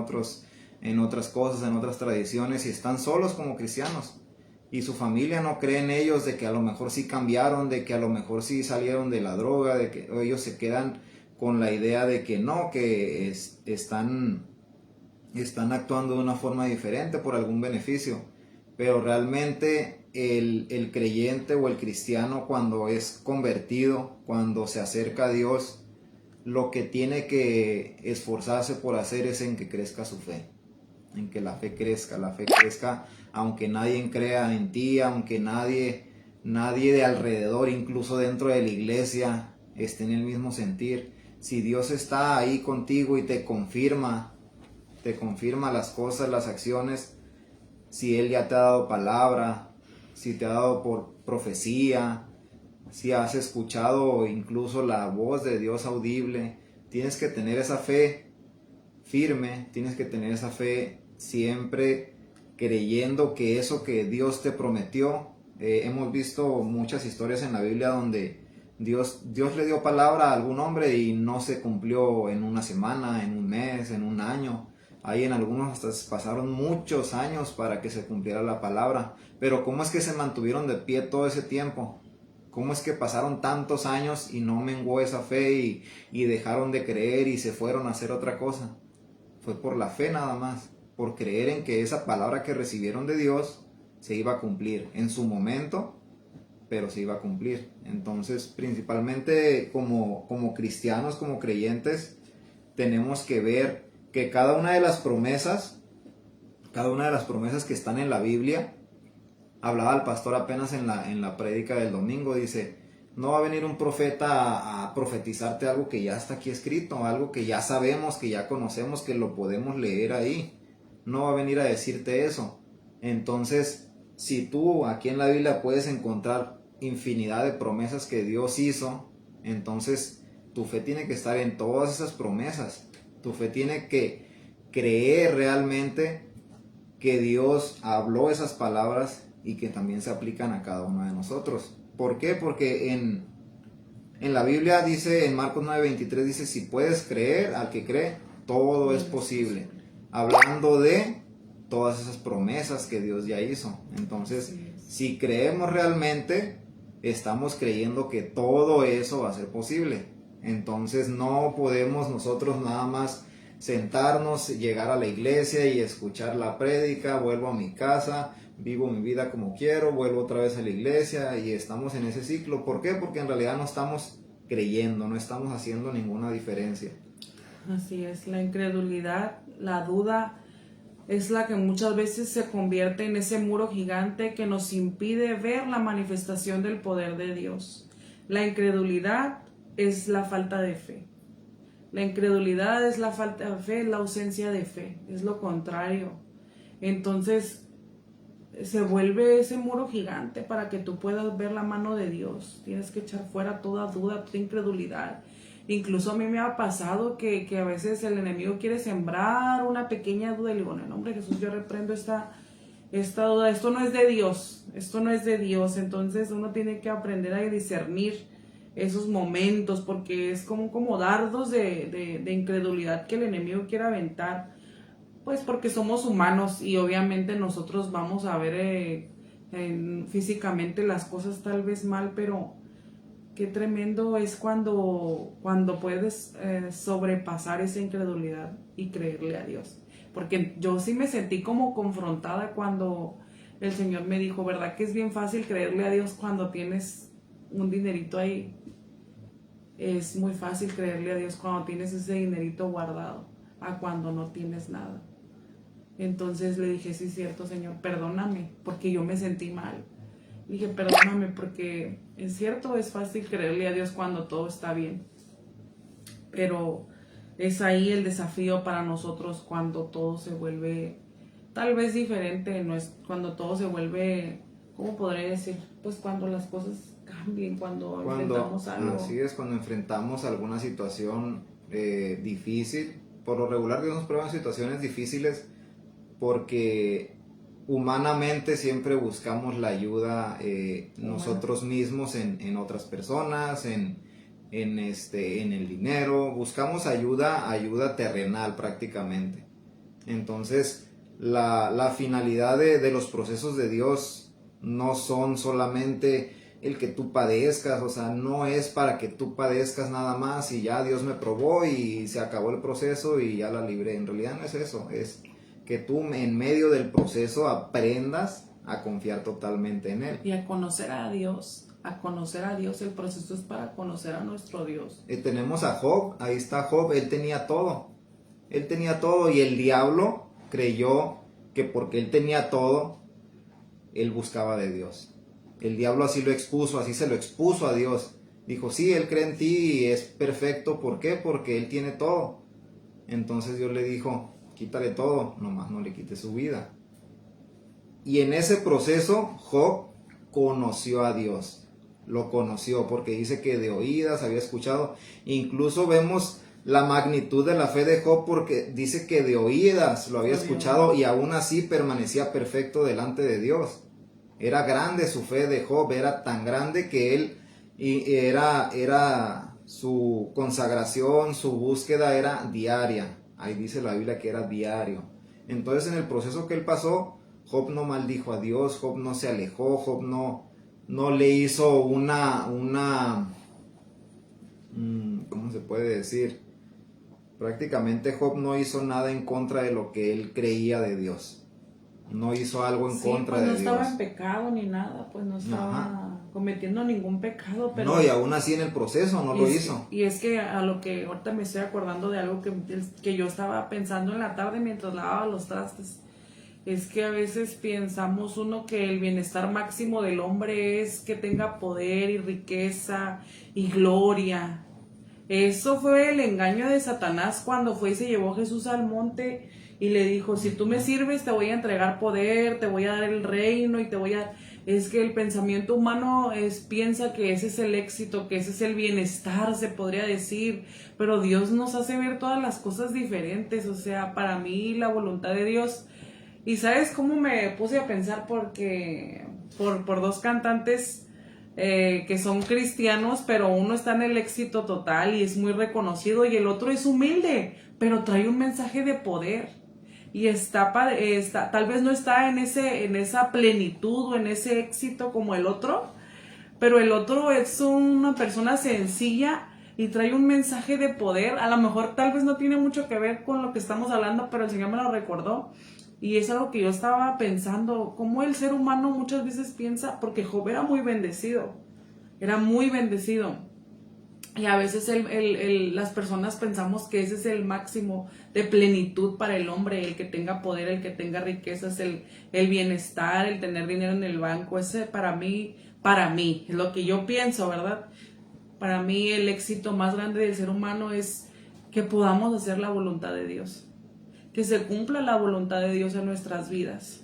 otras cosas, en otras tradiciones, y están solos como cristianos. Y su familia no cree en ellos, de que a lo mejor sí cambiaron, de que a lo mejor sí salieron de la droga, de que ellos se quedan con la idea de que no, que están actuando de una forma diferente por algún beneficio. Pero realmente el creyente o el cristiano, cuando es convertido, cuando se acerca a Dios, lo que tiene que esforzarse por hacer es en que crezca su fe, en que la fe crezca aunque nadie crea en ti, aunque nadie de alrededor, incluso dentro de la iglesia, esté en el mismo sentir. Si Dios está ahí contigo y te confirma las cosas, las acciones, si Él ya te ha dado palabra, si te ha dado por profecía, si has escuchado incluso la voz de Dios audible, tienes que tener esa fe firme, tienes que tener esa fe siempre creyendo que eso que Dios te prometió. Hemos visto muchas historias en la Biblia donde Dios le dio palabra a algún hombre y no se cumplió en una semana, en un mes, en un año. Ahí en algunos hasta pasaron muchos años para que se cumpliera la palabra. Pero ¿cómo es que se mantuvieron de pie todo ese tiempo? ¿Cómo es que pasaron tantos años y no menguó esa fe y dejaron de creer y se fueron a hacer otra cosa? Fue por la fe nada más, por creer en que esa palabra que recibieron de Dios se iba a cumplir en su momento, pero se iba a cumplir. Entonces, principalmente como cristianos, como creyentes, tenemos que ver que cada una de las promesas que están en la Biblia, hablaba el pastor apenas en la prédica del domingo, dice, no va a venir un profeta a profetizarte algo que ya está aquí escrito, algo que ya sabemos, que ya conocemos, que lo podemos leer ahí. No va a venir a decirte eso. Entonces, si tú aquí en la Biblia puedes encontrar infinidad de promesas que Dios hizo, entonces tu fe tiene que estar en todas esas promesas. Tu fe tiene que creer realmente que Dios habló esas palabras y que también se aplican a cada uno de nosotros. ¿Por qué? Porque en la Biblia dice, en Marcos 9:23 dice, si puedes creer, al que cree, todo es posible. Hablando de todas esas promesas que Dios ya hizo. Entonces, si creemos realmente, estamos creyendo que todo eso va a ser posible. Entonces, no podemos nosotros nada más sentarnos, llegar a la iglesia y escuchar la prédica, vuelvo a mi casa, vivo mi vida como quiero, vuelvo otra vez a la iglesia y estamos en ese ciclo. ¿Por qué? Porque en realidad no estamos creyendo, no estamos haciendo ninguna diferencia. Así es, la incredulidad, la duda es la que muchas veces se convierte en ese muro gigante que nos impide ver la manifestación del poder de Dios. La incredulidad es la falta de fe. La incredulidad es la falta de fe, la ausencia de fe, es lo contrario. Entonces se vuelve ese muro gigante para que tú puedas ver la mano de Dios. Tienes que echar fuera toda duda, toda incredulidad. Incluso a mí me ha pasado que a veces el enemigo quiere sembrar una pequeña duda y le digo, en el nombre de Jesús yo reprendo esta duda. Esto no es de Dios, esto no es de Dios. Entonces uno tiene que aprender a discernir esos momentos porque es como dardos de incredulidad que el enemigo quiere aventar. Pues porque somos humanos y obviamente nosotros vamos a ver físicamente las cosas tal vez mal, pero qué tremendo es cuando puedes sobrepasar esa incredulidad y creerle a Dios. Porque yo sí me sentí como confrontada cuando el Señor me dijo, ¿verdad que es bien fácil creerle a Dios cuando tienes un dinerito ahí? Es muy fácil creerle a Dios cuando tienes ese dinerito guardado, a cuando no tienes nada. Entonces le dije, sí es cierto, Señor, perdóname, porque yo me sentí mal. Le dije, perdóname, porque es cierto, es fácil creerle a Dios cuando todo está bien. Pero es ahí el desafío para nosotros cuando todo se vuelve tal vez diferente, no es cuando todo se vuelve, ¿cómo podría decir? Pues cuando las cosas cambien, cuando enfrentamos algo. Así es, cuando enfrentamos alguna situación difícil. Por lo regular Dios nos prueba en situaciones difíciles porque humanamente siempre buscamos la ayuda nosotros mismos en otras personas, en el dinero, buscamos ayuda terrenal prácticamente. Entonces la finalidad de los procesos de Dios no son solamente el que tú padezcas, o sea, no es para que tú padezcas nada más y ya Dios me probó y se acabó el proceso y ya la libré. En realidad no es eso, es que tú en medio del proceso aprendas a confiar totalmente en Él. Y a conocer a Dios, el proceso es para conocer a nuestro Dios. Tenemos a Job, ahí está Job, él tenía todo y el diablo creyó que porque él tenía todo, él buscaba de Dios. El diablo así lo expuso, así se lo expuso a Dios. Dijo, sí, él cree en ti y es perfecto, ¿por qué? Porque él tiene todo. Entonces Dios le dijo, quítale todo, nomás no le quites su vida. Y en ese proceso Job conoció a Dios, lo conoció porque dice que de oídas había escuchado. Incluso vemos la magnitud de la fe de Job porque dice que de oídas lo había escuchado y aún así permanecía perfecto delante de Dios. Era grande su fe de Job, era tan grande que él Y era su consagración, su búsqueda era diaria. Ahí dice la Biblia que era diario. Entonces en el proceso que él pasó, Job no maldijo a Dios, Job no se alejó, Job no le hizo ¿cómo se puede decir? Prácticamente Job no hizo nada en contra de lo que él creía de Dios. No hizo algo en contra pues de no Dios. estaba en pecado ni nada, pues no estaba cometiendo ningún pecado, pero... No, y aún así en el proceso no lo hizo. Y es que a lo que ahorita me estoy acordando de algo que yo estaba pensando en la tarde mientras lavaba los trastes. Es que a veces pensamos uno que el bienestar máximo del hombre es que tenga poder y riqueza y gloria. Eso fue el engaño de Satanás cuando fue y se llevó a Jesús al monte y le dijo, si tú me sirves te voy a entregar poder, te voy a dar el reino y te voy a... Es que el pensamiento humano piensa que ese es el éxito, que ese es el bienestar, se podría decir, pero Dios nos hace ver todas las cosas diferentes. O sea, para mí la voluntad de Dios... Y ¿sabes cómo me puse a pensar? Porque por dos cantantes que son cristianos, pero uno está en el éxito total y es muy reconocido, y el otro es humilde, pero trae un mensaje de poder. Y tal vez no está en esa plenitud o en ese éxito como el otro, pero el otro es una persona sencilla y trae un mensaje de poder. A lo mejor tal vez no tiene mucho que ver con lo que estamos hablando, pero el Señor me lo recordó. Y es algo que yo estaba pensando, cómo el ser humano muchas veces piensa, porque Job era muy bendecido, y a veces las personas pensamos que ese es el máximo de plenitud para el hombre, el que tenga poder, el que tenga riquezas, el bienestar, el tener dinero en el banco. Ese para mí, es lo que yo pienso, ¿verdad? Para mí el éxito más grande del ser humano es que podamos hacer la voluntad de Dios, que se cumpla la voluntad de Dios en nuestras vidas,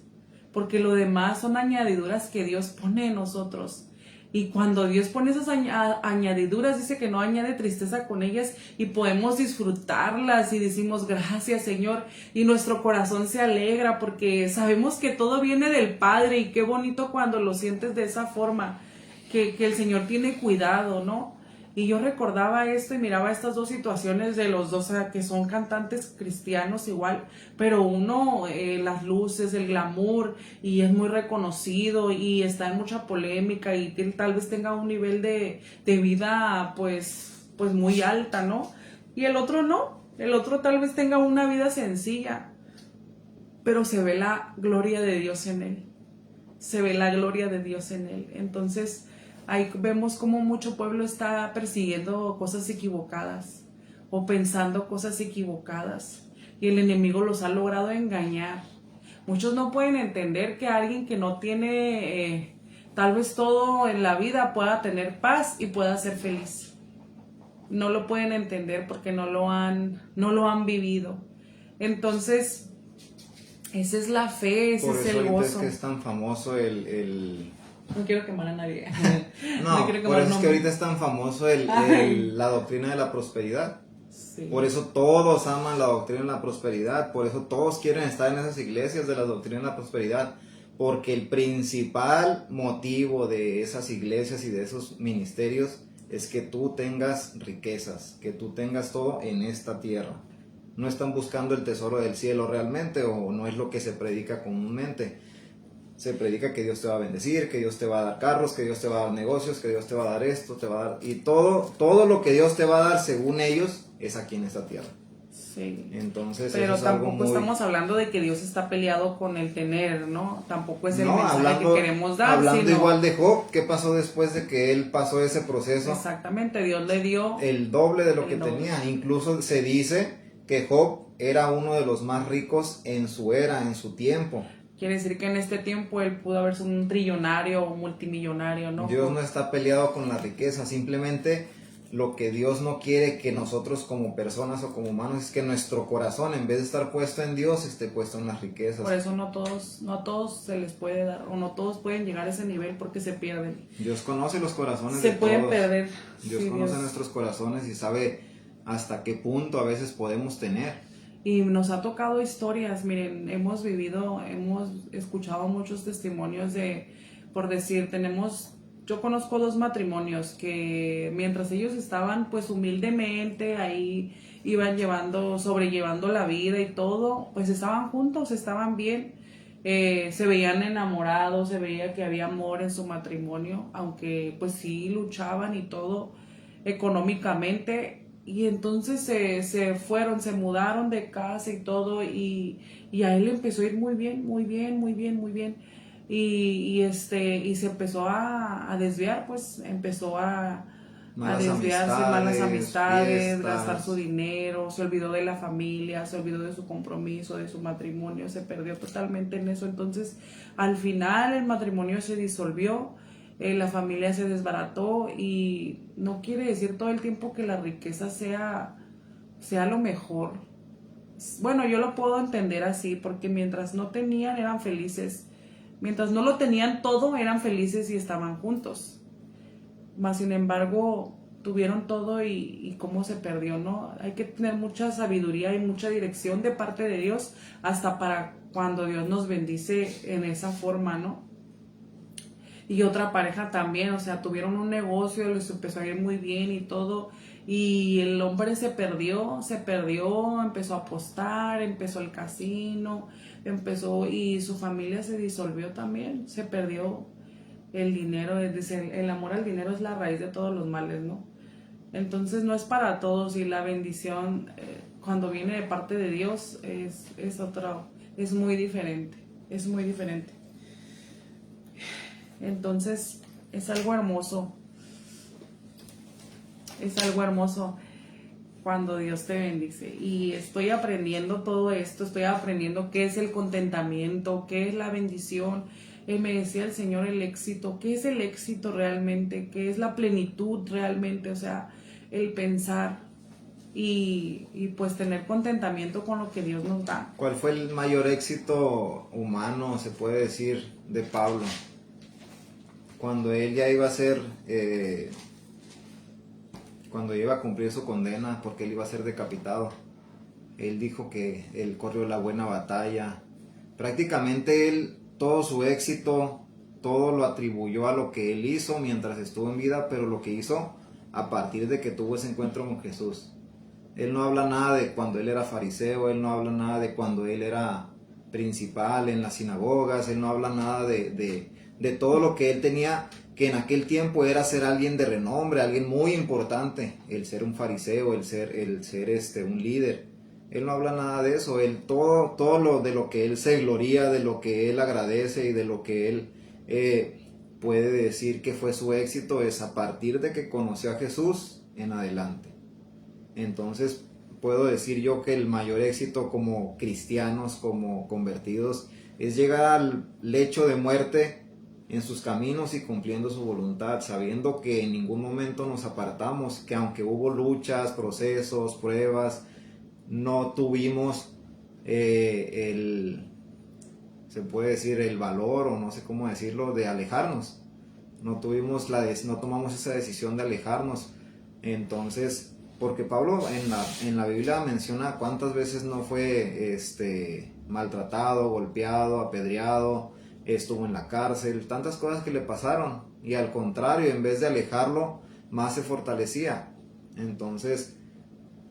porque lo demás son añadiduras que Dios pone en nosotros. Y cuando Dios pone esas añadiduras, dice que no añade tristeza con ellas, y podemos disfrutarlas y decimos gracias, Señor, y nuestro corazón se alegra porque sabemos que todo viene del Padre. Y qué bonito cuando lo sientes de esa forma, que el Señor tiene cuidado, ¿no? Y yo recordaba esto y miraba estas dos situaciones de los dos, o sea, que son cantantes cristianos igual, pero uno, las luces, el glamour, y es muy reconocido y está en mucha polémica, y que tal vez tenga un nivel de vida pues muy alta, ¿no? Y el otro no, el otro tal vez tenga una vida sencilla, pero se ve la gloria de Dios en él, Entonces ahí vemos cómo mucho pueblo está persiguiendo cosas equivocadas o pensando cosas equivocadas, y el enemigo los ha logrado engañar. Muchos no pueden entender que alguien que no tiene tal vez todo en la vida pueda tener paz y pueda ser feliz. No lo pueden entender porque no lo han vivido. Entonces, esa es la fe, ese es el gozo. Es que es tan famoso No quiero quemar a nadie. No, quiero por eso es que nombre. ahorita es tan famoso la doctrina de la prosperidad. Sí. Por eso todos aman la doctrina de la prosperidad, por eso todos quieren estar en esas iglesias de la doctrina de la prosperidad, porque el principal motivo de esas iglesias y de esos ministerios es que tú tengas riquezas, que tú tengas todo en esta tierra. No están buscando el tesoro del cielo realmente, o no es lo que se predica comúnmente. Se predica que Dios te va a bendecir, que Dios te va a dar carros, que Dios te va a dar negocios, que Dios te va a dar esto, te va a dar... Y todo lo que Dios te va a dar, según ellos, es aquí en esta tierra. Sí. Entonces, pero eso es tampoco algo muy... estamos hablando de que Dios está peleado con el tener, ¿no? Tampoco es el mensaje hablando, que queremos dar. Hablando sino... igual de Job, ¿qué pasó después de que él pasó ese proceso? Exactamente, Dios le dio... el doble de lo que doble. tenía. Incluso se dice que Job era uno de los más ricos en su era, en su tiempo. Quiere decir que en este tiempo él pudo haber sido un trillonario o multimillonario, ¿no? Dios no está peleado con la riqueza, simplemente lo que Dios no quiere que nosotros como personas o como humanos es que nuestro corazón, en vez de estar puesto en Dios, esté puesto en las riquezas. Por eso no a todos se les puede dar, o no todos pueden llegar a ese nivel porque se pierden. Dios conoce los corazones se de pueden todos. Perder. Dios sí, conoce Dios. nuestros corazones y sabe hasta qué punto a veces podemos tener. Y nos ha tocado historias, miren, hemos escuchado muchos testimonios por decir, tenemos yo conozco dos matrimonios que mientras ellos estaban pues humildemente ahí iban sobrellevando la vida y todo, pues estaban juntos, estaban bien, se veían enamorados, se veía que había amor en su matrimonio, aunque pues sí luchaban y todo económicamente, y entonces se fueron, se mudaron de casa y todo, y a él empezó a ir muy bien, muy bien, muy bien, muy bien. Y se empezó a desviar, pues empezó a Malas desviarse, malas amistades, amistades, gastar su fiestas. dinero, se olvidó de la familia, se olvidó de su compromiso, de su matrimonio, se perdió totalmente en eso. Entonces, al final el matrimonio se disolvió, la familia se desbarató, y no quiere decir todo el tiempo que la riqueza sea lo mejor. Bueno, yo lo puedo entender así, porque mientras no tenían eran felices, mientras no lo tenían todo eran felices y estaban juntos. Más sin embargo, tuvieron todo y cómo se perdió, ¿no? Hay que tener mucha sabiduría y mucha dirección de parte de Dios hasta para cuando Dios nos bendice en esa forma, ¿no? Y otra pareja también, o sea, tuvieron un negocio, les empezó a ir muy bien y todo, y el hombre se perdió, empezó a apostar, empezó el casino, y su familia se disolvió también, se perdió el dinero, es decir, el amor al dinero es la raíz de todos los males, ¿no? Entonces no es para todos, y la bendición cuando viene de parte de Dios es otra, es muy diferente, es muy diferente. Entonces es algo hermoso, es algo hermoso cuando Dios te bendice. Y estoy aprendiendo todo esto, estoy aprendiendo qué es el contentamiento, qué es la bendición. Me decía el Señor el éxito, qué es el éxito realmente, qué es la plenitud realmente, o sea, el pensar y pues tener contentamiento con lo que Dios nos da. ¿Cuál fue el mayor éxito humano, se puede decir, de Pablo? Cuando él ya iba a ser, cuando iba a cumplir su condena, porque él iba a ser decapitado, él dijo que él corrió la buena batalla. Prácticamente él, todo su éxito, todo lo atribuyó a lo que él hizo mientras estuvo en vida, pero lo que hizo a partir de que tuvo ese encuentro con Jesús. Él no habla nada de cuando él era fariseo, él no habla nada de cuando él era principal en las sinagogas, él no habla nada de todo lo que él tenía, que en aquel tiempo era ser alguien de renombre, alguien muy importante, el ser un fariseo, el ser un líder. Él no habla nada de eso, él todo lo de lo que él se gloría, de lo que él agradece y de lo que él puede decir que fue su éxito es a partir de que conoció a Jesús en adelante. Entonces puedo decir yo que el mayor éxito como cristianos, como convertidos, es llegar al lecho de muerte en sus caminos y cumpliendo su voluntad, sabiendo que en ningún momento nos apartamos, que aunque hubo luchas, procesos, pruebas, no tuvimos se puede decir el valor, o no sé cómo decirlo, de alejarnos. No tomamos esa decisión de alejarnos. Entonces, porque Pablo en la Biblia menciona cuántas veces no fue maltratado, golpeado, apedreado, estuvo en la cárcel, tantas cosas que le pasaron, y al contrario, en vez de alejarlo, más se fortalecía. Entonces,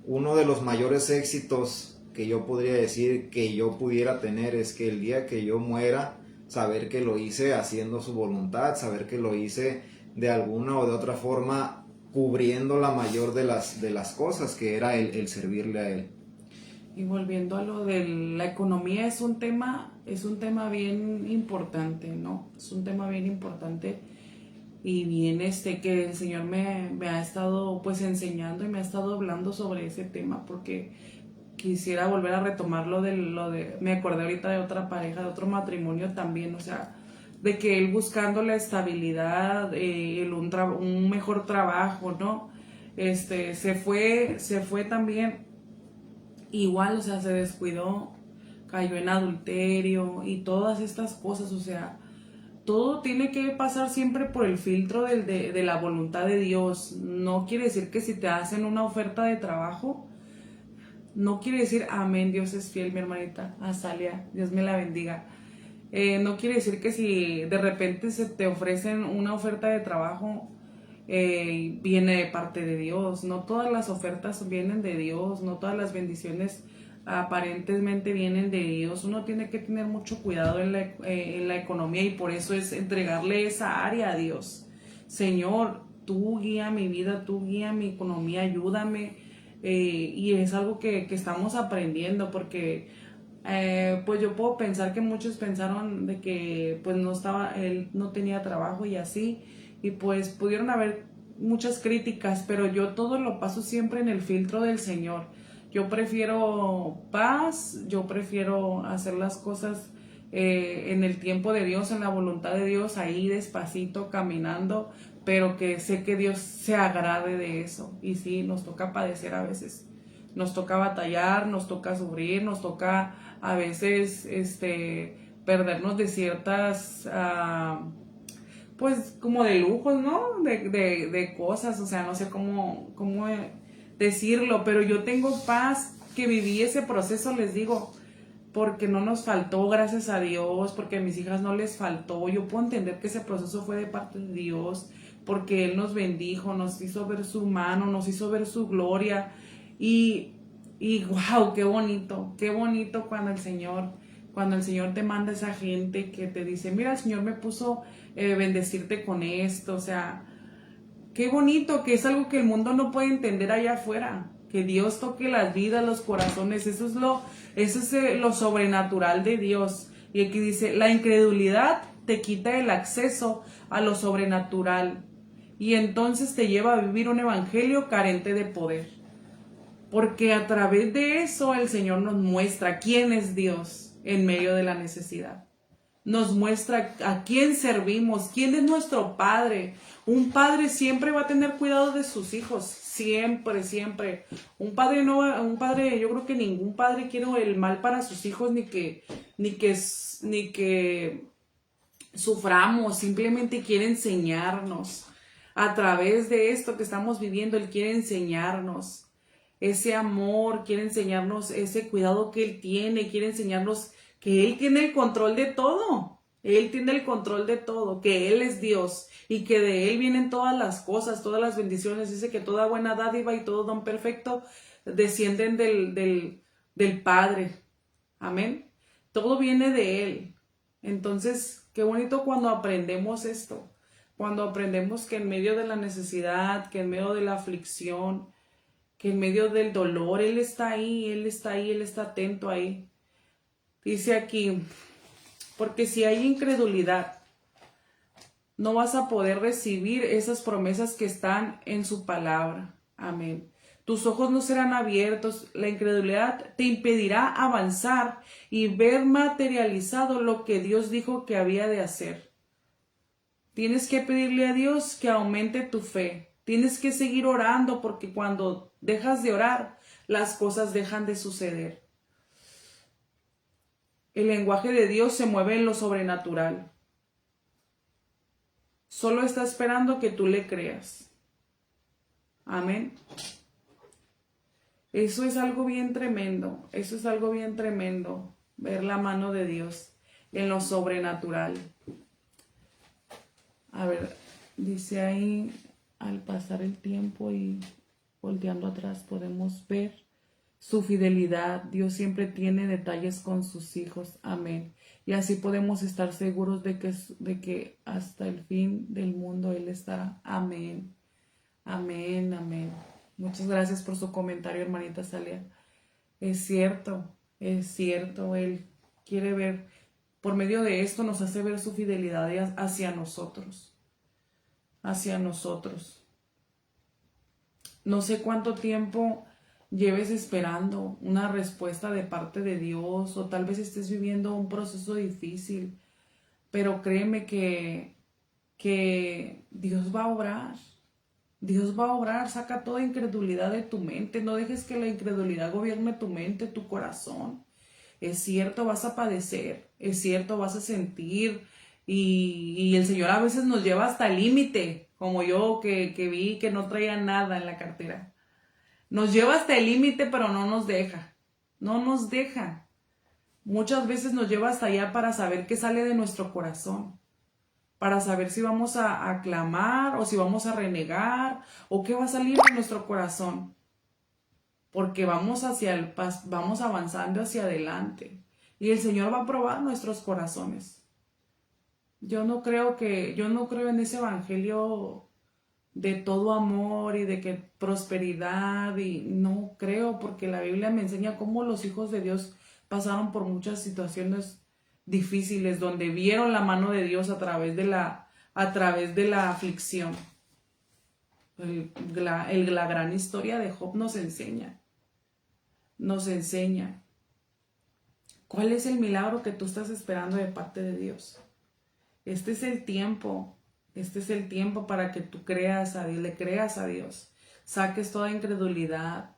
uno de los mayores éxitos que yo podría decir que yo pudiera tener es que el día que yo muera, saber que lo hice haciendo su voluntad, saber que lo hice de alguna o de otra forma cubriendo la mayor de las cosas, que era el servirle a él. Y volviendo a lo de la economía, es un tema bien importante, ¿no? Es un tema bien importante y bien que el Señor me ha estado pues enseñando y me ha estado hablando sobre ese tema, porque quisiera volver a retomar me acordé ahorita de otra pareja, de otro matrimonio también, o sea, de que él buscando la estabilidad, un mejor trabajo, ¿no? Se fue también igual, o sea, se descuidó, cayó en adulterio y todas estas cosas, o sea, todo tiene que pasar siempre por el filtro de la voluntad de Dios. No quiere decir que si te hacen una oferta de trabajo, no quiere decir amén, Dios es fiel, mi hermanita Azalia, Dios me la bendiga. No quiere decir que si de repente se te ofrecen una oferta de trabajo, viene de parte de Dios. No todas las ofertas vienen de Dios, no todas las bendiciones aparentemente vienen de Dios. Uno tiene que tener mucho cuidado en la economía, y por eso es entregarle esa área a Dios. Señor, tú guía mi vida, tú guía mi economía, ayúdame. Y es algo que estamos aprendiendo, porque pues yo puedo pensar que muchos pensaron de que pues él no tenía trabajo y así, y pues pudieron haber muchas críticas, pero yo todo lo paso siempre en el filtro del Señor. Yo prefiero paz, yo prefiero hacer las cosas en el tiempo de Dios, en la voluntad de Dios, ahí despacito, caminando, pero que sé que Dios se agrade de eso. Y sí, nos toca padecer a veces, nos toca batallar, nos toca sufrir, nos toca a veces perdernos de ciertas pues como de lujos, ¿no? De cosas, o sea, no sé cómo decirlo, pero yo tengo paz, que viví ese proceso, les digo, porque no nos faltó, gracias a Dios, porque a mis hijas no les faltó. Yo puedo entender que ese proceso fue de parte de Dios, porque Él nos bendijo, nos hizo ver su mano, nos hizo ver su gloria, y wow, qué bonito cuando el Señor te manda esa gente que te dice, mira, el Señor me puso bendecirte con esto. O sea, qué bonito, que es algo que el mundo no puede entender allá afuera. Que Dios toque las vidas, los corazones, eso es lo sobrenatural de Dios. Y aquí dice, la incredulidad te quita el acceso a lo sobrenatural, y entonces te lleva a vivir un evangelio carente de poder. Porque a través de eso el Señor nos muestra quién es Dios en medio de la necesidad. Nos muestra a quién servimos, quién es nuestro Padre. Un padre siempre va a tener cuidado de sus hijos, siempre, siempre. Un padre, yo creo que ningún padre quiere el mal para sus hijos, ni que suframos. Simplemente quiere enseñarnos. A través de esto que estamos viviendo, Él quiere enseñarnos ese amor, quiere enseñarnos ese cuidado que Él tiene, quiere enseñarnos que Él tiene el control de todo. Él tiene el control de todo, que Él es Dios y que de Él vienen todas las cosas, todas las bendiciones. Dice que toda buena dádiva y todo don perfecto descienden del Padre. Amén. Todo viene de Él. Entonces, qué bonito cuando aprendemos esto, cuando aprendemos que en medio de la necesidad, que en medio de la aflicción, que en medio del dolor, Él está ahí, Él está ahí, Él está atento ahí. Dice aquí, porque si hay incredulidad, no vas a poder recibir esas promesas que están en su palabra. Amén. Tus ojos no serán abiertos, la incredulidad te impedirá avanzar y ver materializado lo que Dios dijo que había de hacer. Tienes que pedirle a Dios que aumente tu fe. Tienes que seguir orando, porque cuando dejas de orar, las cosas dejan de suceder. El lenguaje de Dios se mueve en lo sobrenatural. Solo está esperando que tú le creas. Amén. Eso es algo bien tremendo. Eso es algo bien tremendo. Ver la mano de Dios en lo sobrenatural. A ver, dice ahí, al pasar el tiempo y volteando atrás podemos ver su fidelidad. Dios siempre tiene detalles con sus hijos. Amén. Y así podemos estar seguros de que hasta el fin del mundo Él estará. Amén. Amén, amén. Muchas gracias por su comentario, hermanita Salia. Es cierto. Él quiere ver, por medio de esto nos hace ver su fidelidad hacia nosotros. Hacia nosotros. No sé cuánto tiempo lleves esperando una respuesta de parte de Dios, o tal vez estés viviendo un proceso difícil, pero créeme que Dios va a obrar. Dios va a obrar. Saca toda incredulidad de tu mente. No dejes que la incredulidad gobierne tu mente, tu corazón. Es cierto, vas a padecer. Es cierto, vas a sentir. Y el Señor a veces nos lleva hasta el límite, como yo que vi que no traía nada en la cartera. Nos lleva hasta el límite, pero no nos deja. No nos deja. Muchas veces nos lleva hasta allá para saber qué sale de nuestro corazón, para saber si vamos a clamar o si vamos a renegar o qué va a salir de nuestro corazón, porque vamos vamos avanzando hacia adelante y el Señor va a probar nuestros corazones. Yo no creo en ese evangelio de todo amor y de que prosperidad, y no creo, porque la Biblia me enseña cómo los hijos de Dios pasaron por muchas situaciones difíciles donde vieron la mano de Dios a través de la aflicción. La gran historia de Job nos enseña cuál es el milagro que tú estás esperando de parte de Dios. Este es el tiempo para que tú creas a Dios, le creas a Dios, saques toda incredulidad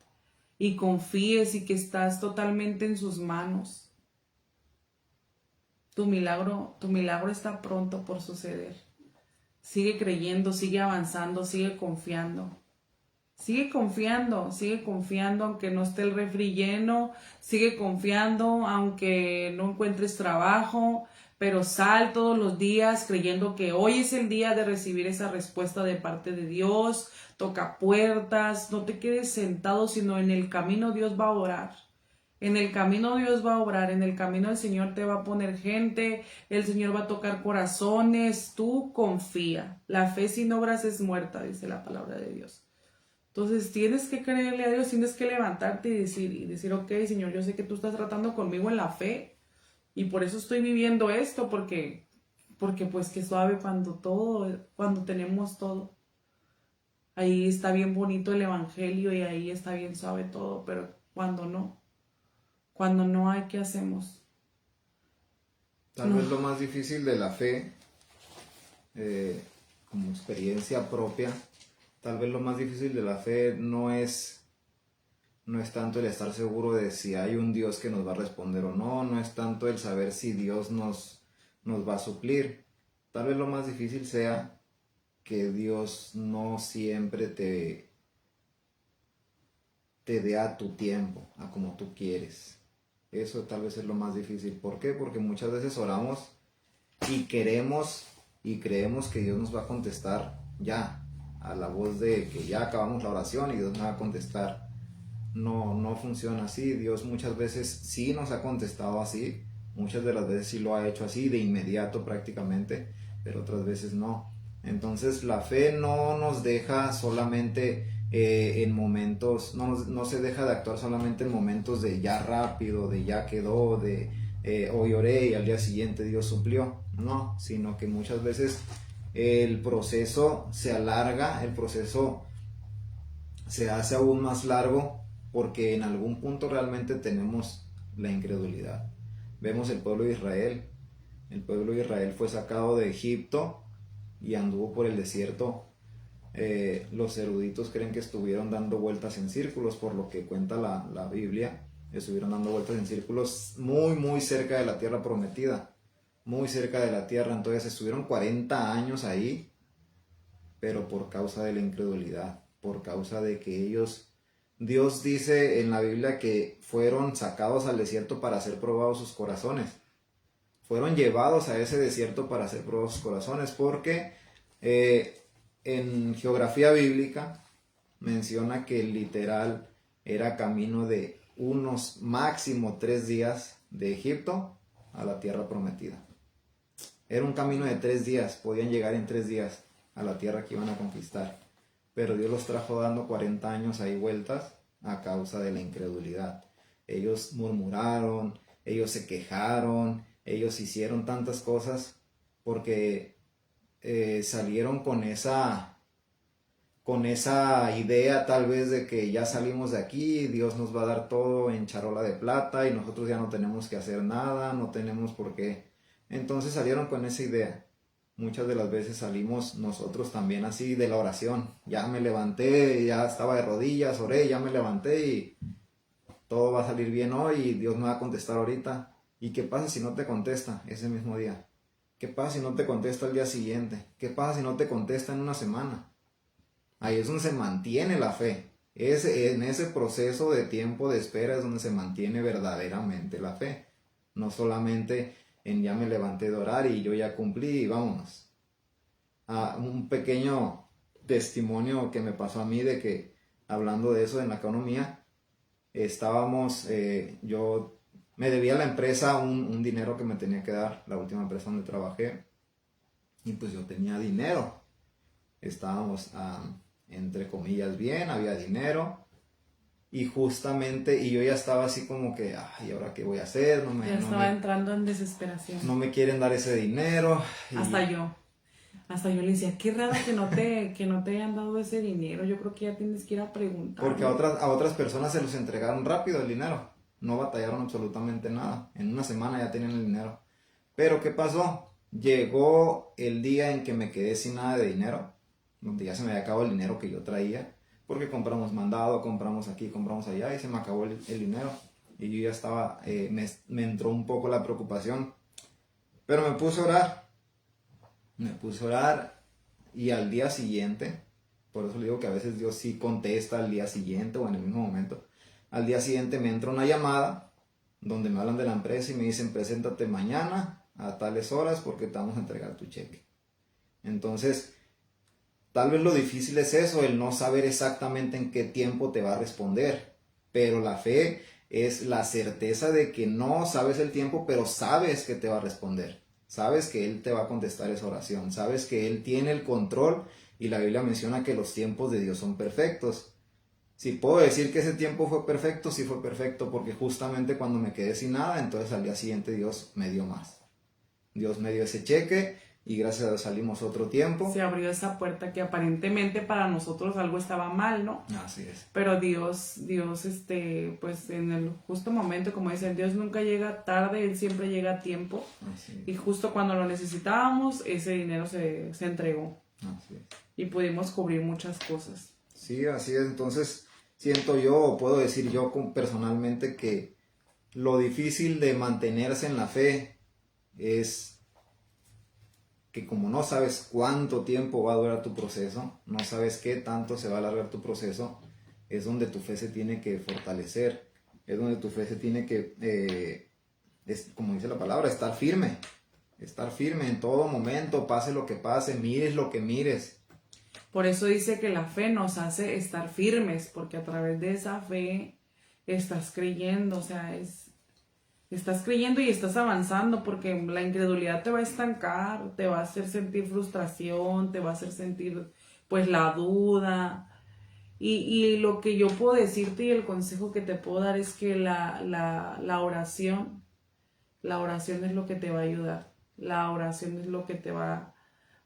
y confíes y que estás totalmente en sus manos. Tu milagro está pronto por suceder. Sigue creyendo, sigue avanzando, sigue confiando. Sigue confiando aunque no esté el refri lleno, sigue confiando aunque no encuentres trabajo, pero sal todos los días creyendo que hoy es el día de recibir esa respuesta de parte de Dios. Toca puertas, no te quedes sentado, sino en el camino Dios va a orar. En el camino Dios va a obrar, en el camino el Señor te va a poner gente, el Señor va a tocar corazones, tú confía. La fe sin obras es muerta, dice la palabra de Dios. Entonces tienes que creerle a Dios, tienes que levantarte y decir, ok, Señor, yo sé que tú estás tratando conmigo en la fe y por eso estoy viviendo esto, porque pues qué suave cuando tenemos todo. Ahí está bien bonito el evangelio y ahí está bien suave todo, pero cuando no hay, ¿qué hacemos? Tal vez lo más difícil de la fe, como experiencia propia, tal vez lo más difícil de la fe no es tanto el estar seguro de si hay un Dios que nos va a responder o no, no es tanto el saber si Dios nos va a suplir. Tal vez lo más difícil sea que Dios no siempre te dé a tu tiempo, a como tú quieres. Eso tal vez es lo más difícil. ¿Por qué? Porque muchas veces oramos y queremos y creemos que Dios nos va a contestar ya, a la voz de que ya acabamos la oración y Dios nos va a contestar. No funciona así. Dios muchas veces sí nos ha contestado así, muchas de las veces sí lo ha hecho así, de inmediato prácticamente, pero otras veces no. Entonces la fe no nos deja solamente en momentos, no se deja de actuar solamente en momentos de ya rápido, de ya quedó, de hoy oré y al día siguiente Dios suplió. No, sino que muchas veces el proceso se alarga, el proceso se hace aún más largo porque en algún punto realmente tenemos la incredulidad. Vemos el pueblo de Israel fue sacado de Egipto y anduvo por el desierto. Los eruditos creen que estuvieron dando vueltas en círculos, por lo que cuenta la Biblia. Estuvieron dando vueltas en círculos muy cerca de la tierra prometida, muy cerca de la tierra. Entonces estuvieron 40 años ahí, pero por causa de la incredulidad, por causa de que Dios dice en la Biblia que fueron sacados al desierto para ser probados sus corazones. Fueron llevados a ese desierto para ser probados sus corazones, porque en geografía bíblica menciona que literal era camino de unos máximo 3 días de Egipto a la tierra prometida. Era un camino de 3 días, podían llegar en 3 días a la tierra que iban a conquistar. Pero Dios los trajo dando 40 años ahí vueltas a causa de la incredulidad. Ellos murmuraron, ellos se quejaron, ellos hicieron tantas cosas porque salieron con esa idea tal vez de que ya salimos de aquí, Dios nos va a dar todo en charola de plata y nosotros ya no tenemos que hacer nada, no tenemos por qué. Entonces salieron con esa idea. Muchas de las veces salimos nosotros también así de la oración. Ya me levanté, ya estaba de rodillas, oré, ya me levanté y todo va a salir bien hoy y Dios me va a contestar ahorita. ¿Y qué pasa si no te contesta ese mismo día? ¿Qué pasa si no te contesta el día siguiente? ¿Qué pasa si no te contesta en una semana? Ahí es donde se mantiene la fe. En ese proceso de tiempo de espera es donde se mantiene verdaderamente la fe. no solamente en ya me levanté de orar y yo ya cumplí y vámonos. Un pequeño testimonio que me pasó a mí de que, hablando de eso en la economía, yo me debía a la empresa un dinero que me tenía que dar, la última empresa donde trabajé, y pues yo tenía dinero, estábamos entre comillas bien, había dinero, y justamente, y yo ya estaba así como que, ay, ¿ahora qué voy a hacer? Ya estaba entrando en desesperación. No me quieren dar ese dinero. Hasta yo le decía, qué raro que no te hayan dado ese dinero, yo creo que ya tienes que ir a preguntar. Porque a otras personas se los entregaron rápido el dinero, no batallaron absolutamente nada, en una semana ya tenían el dinero. Pero ¿qué pasó? Llegó el día en que me quedé sin nada de dinero, donde ya se me había acabado el dinero que yo traía, porque compramos mandado, compramos aquí, compramos allá, y se me acabó el dinero. Y yo ya estaba, me entró un poco la preocupación, pero me puse a orar, y al día siguiente, por eso le digo que a veces Dios sí contesta al día siguiente o en el mismo momento, al día siguiente me entra una llamada donde me hablan de la empresa y me dicen, preséntate mañana a tales horas porque te vamos a entregar tu cheque. Entonces, tal vez lo difícil es eso, el no saber exactamente en qué tiempo te va a responder, pero la fe es la certeza de que no sabes el tiempo, pero sabes que te va a responder. Sabes que Él te va a contestar esa oración, sabes que Él tiene el control, y la Biblia menciona que los tiempos de Dios son perfectos. Si puedo decir que ese tiempo fue perfecto, sí fue perfecto, porque justamente cuando me quedé sin nada, entonces al día siguiente Dios me dio más. Dios me dio ese cheque y gracias a Dios salimos otro tiempo. Se abrió esa puerta que aparentemente para nosotros algo estaba mal, ¿no? Así es. Pero Dios, pues en el justo momento, como dicen, Dios nunca llega tarde, Él siempre llega a tiempo. Así es. Y justo cuando lo necesitábamos, ese dinero se entregó. Así es. Y pudimos cubrir muchas cosas. Sí, así es. Entonces, siento yo, o puedo decir yo personalmente, que lo difícil de mantenerse en la fe es que como no sabes cuánto tiempo va a durar tu proceso, no sabes qué tanto se va a alargar tu proceso, es donde tu fe se tiene que fortalecer, es donde tu fe se tiene que, como dice la palabra, estar firme en todo momento, pase lo que pase, mires lo que mires. Por eso dice que la fe nos hace estar firmes, porque a través de esa fe estás creyendo, o sea, estás creyendo y estás avanzando, porque la incredulidad te va a estancar, te va a hacer sentir frustración, te va a hacer sentir pues la duda. Y lo que yo puedo decirte y el consejo que te puedo dar es que la oración es lo que te va a ayudar. La oración es lo que te va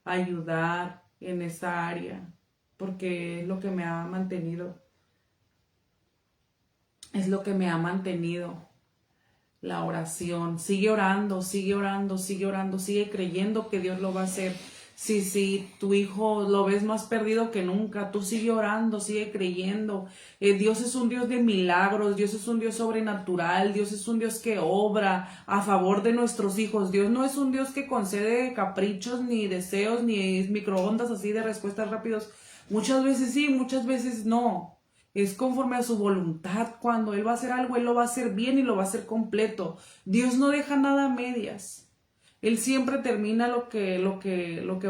a ayudar en esa área, porque es lo que me ha mantenido. Es lo que me ha mantenido. La oración. Sigue orando, sigue orando, sigue orando, sigue creyendo que Dios lo va a hacer. Si tu hijo lo ves más perdido que nunca, tú sigue orando, sigue creyendo. Dios es un Dios de milagros, Dios es un Dios sobrenatural, Dios es un Dios que obra a favor de nuestros hijos. Dios no es un Dios que concede caprichos, ni deseos, ni microondas así de respuestas rápidos. Muchas veces sí, muchas veces no. Es conforme a su voluntad. Cuando Él va a hacer algo, Él lo va a hacer bien y lo va a hacer completo. Dios no deja nada a medias. Él siempre termina lo que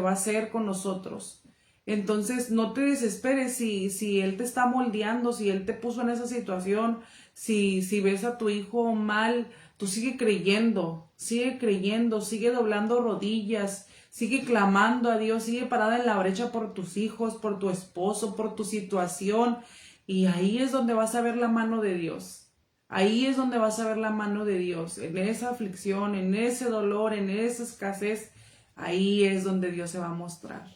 va a hacer con nosotros. Entonces, no te desesperes si Él te está moldeando, si Él te puso en esa situación, si ves a tu hijo mal, tú sigue creyendo, sigue doblando rodillas, sigue clamando a Dios, sigue parada en la brecha por tus hijos, por tu esposo, por tu situación. Y ahí es donde vas a ver la mano de Dios. Ahí es donde vas a ver la mano de Dios. En esa aflicción, en ese dolor, en esa escasez. Ahí es donde Dios se va a mostrar.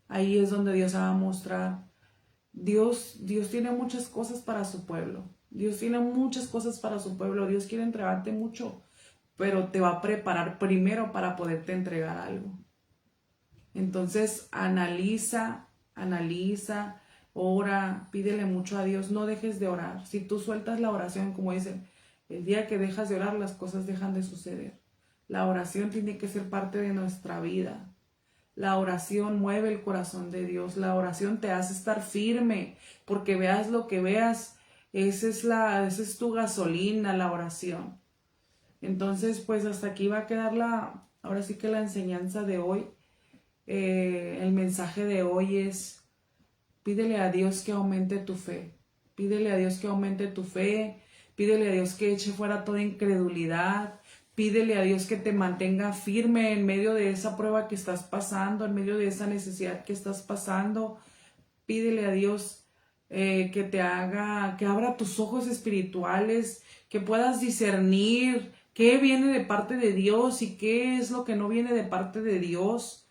Ahí es donde Dios se va a mostrar. Dios tiene muchas cosas para su pueblo. Dios tiene muchas cosas para su pueblo. Dios quiere entregarte mucho. Pero te va a preparar primero para poderte entregar algo. Entonces, analiza. Ora, pídele mucho a Dios, no dejes de orar. Si tú sueltas la oración, como dicen, el día que dejas de orar, las cosas dejan de suceder. La oración tiene que ser parte de nuestra vida. La oración mueve el corazón de Dios. La oración te hace estar firme, porque veas lo que veas, esa es tu gasolina, la oración. Entonces, pues hasta aquí va a quedar ahora sí que la enseñanza de hoy. El mensaje de hoy es: pídele a Dios que aumente tu fe. Pídele a Dios que aumente tu fe. Pídele a Dios que eche fuera toda incredulidad. Pídele a Dios que te mantenga firme en medio de esa prueba que estás pasando, en medio de esa necesidad que estás pasando. Pídele a Dios que te haga, que abra tus ojos espirituales, que puedas discernir qué viene de parte de Dios y qué es lo que no viene de parte de Dios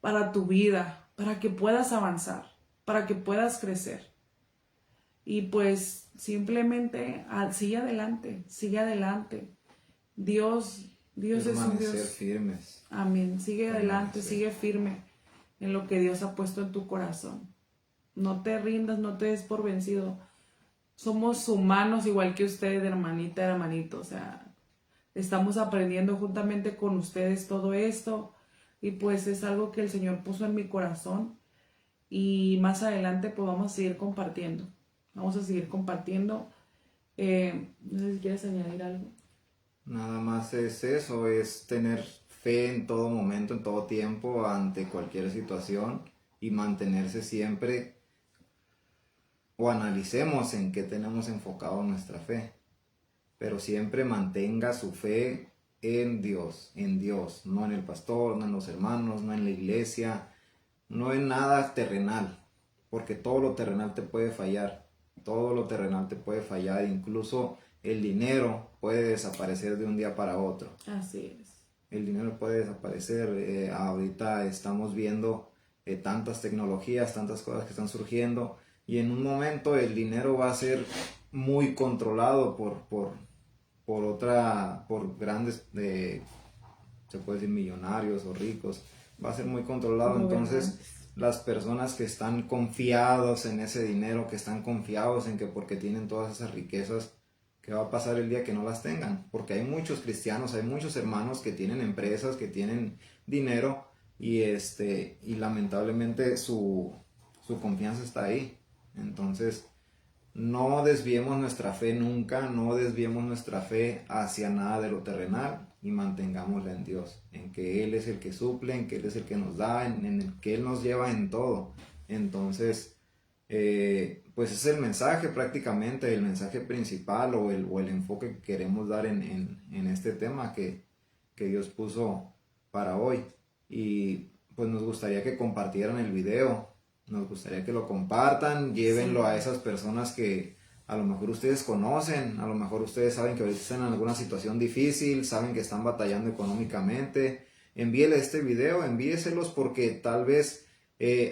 para tu vida, para que puedas avanzar, para que puedas crecer. Y pues simplemente sigue adelante, sigue adelante. Dios es un Dios. Permanecer firmes. Amén. Sigue adelante, Permanecer. sigue firme en lo que Dios ha puesto en tu corazón. No te rindas, no te des por vencido. Somos humanos igual que ustedes, hermanita, hermanito. O sea, estamos aprendiendo juntamente con ustedes todo esto. Y pues es algo que el Señor puso en mi corazón. Y más adelante pues vamos a seguir compartiendo. Vamos a seguir compartiendo. No sé si quieres añadir algo. Nada más es eso, es tener fe en todo momento, en todo tiempo, ante cualquier situación y mantenerse siempre, o analicemos en qué tenemos enfocado nuestra fe, pero siempre mantenga su fe en Dios, no en el pastor, no en los hermanos, no en la iglesia, no en nada terrenal, porque todo lo terrenal te puede fallar, todo lo terrenal te puede fallar, incluso el dinero puede desaparecer de un día para otro. Así es. El dinero puede desaparecer. Ahorita estamos viendo tantas tecnologías, tantas cosas que están surgiendo, y en un momento el dinero va a ser muy controlado por grandes, se puede decir millonarios o ricos, va a ser muy controlado. Entonces las personas que están confiados en ese dinero, que están confiados en que porque tienen todas esas riquezas, ¿qué va a pasar el día que no las tengan? Porque hay muchos cristianos, hay muchos hermanos que tienen empresas, que tienen dinero, y lamentablemente su confianza está ahí. Entonces, no desviemos nuestra fe nunca, no desviemos nuestra fe hacia nada de lo terrenal, y mantengámosla en Dios, en que Él es el que suple, en que Él es el que nos da, en el que Él nos lleva en todo. Entonces, pues es el mensaje prácticamente, el mensaje principal o el enfoque que queremos dar en este tema que Dios puso para hoy. Y pues nos gustaría que compartieran el video, nos gustaría que lo compartan, llévenlo a esas personas que a lo mejor ustedes conocen, a lo mejor ustedes saben que ahorita están en alguna situación difícil, saben que están batallando económicamente. Envíeles este video, envíeselos, porque tal vez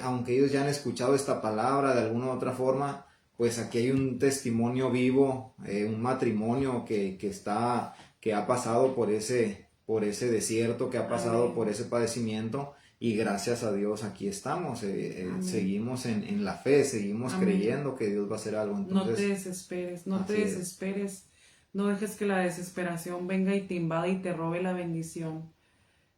aunque ellos ya han escuchado esta palabra de alguna u otra forma, pues aquí hay un testimonio vivo, un matrimonio que ha pasado por ese desierto, que ha pasado por ese padecimiento, y gracias a Dios aquí estamos, seguimos en la fe, seguimos creyendo que Dios va a hacer algo. Entonces, no te desesperes, no te desesperes, no dejes que la desesperación venga y te invada y te robe la bendición.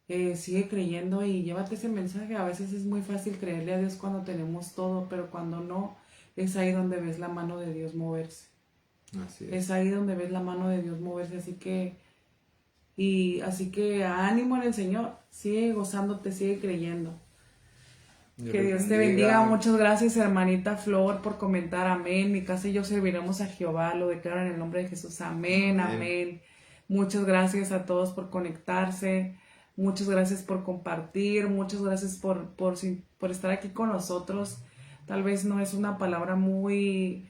Sigue creyendo y llévate ese mensaje. A veces es muy fácil creerle a Dios cuando tenemos todo, pero cuando no, es ahí donde ves la mano de Dios moverse. Así es ahí donde ves la mano de Dios moverse. Así que ánimo en el Señor, sigue gozándote, sigue creyendo. Que Dios te bendiga. Muchas gracias, hermanita Flor, por comentar. Amén. Mi casa y yo serviremos a Jehová. Lo declaro en el nombre de Jesús. Amén, amén. Muchas gracias a todos por conectarse. Muchas gracias por compartir. Muchas gracias por estar aquí con nosotros. Tal vez no es una palabra muy,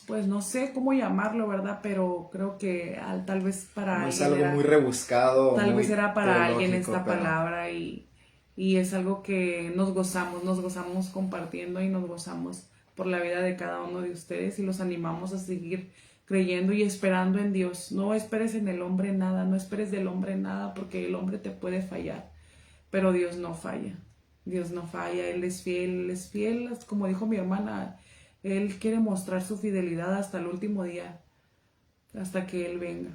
pues no sé cómo llamarlo, ¿verdad? Pero creo que tal vez para no alguien es algo muy rebuscado. Tal muy vez era para alguien teológico, esta palabra, y es algo que nos gozamos compartiendo, y nos gozamos por la vida de cada uno de ustedes, y los animamos a seguir creyendo y esperando en Dios. No esperes en el hombre nada, no esperes del hombre nada, porque el hombre te puede fallar, pero Dios no falla. Dios no falla, Él es fiel, como dijo mi hermana, Él quiere mostrar su fidelidad hasta el último día, hasta que Él venga.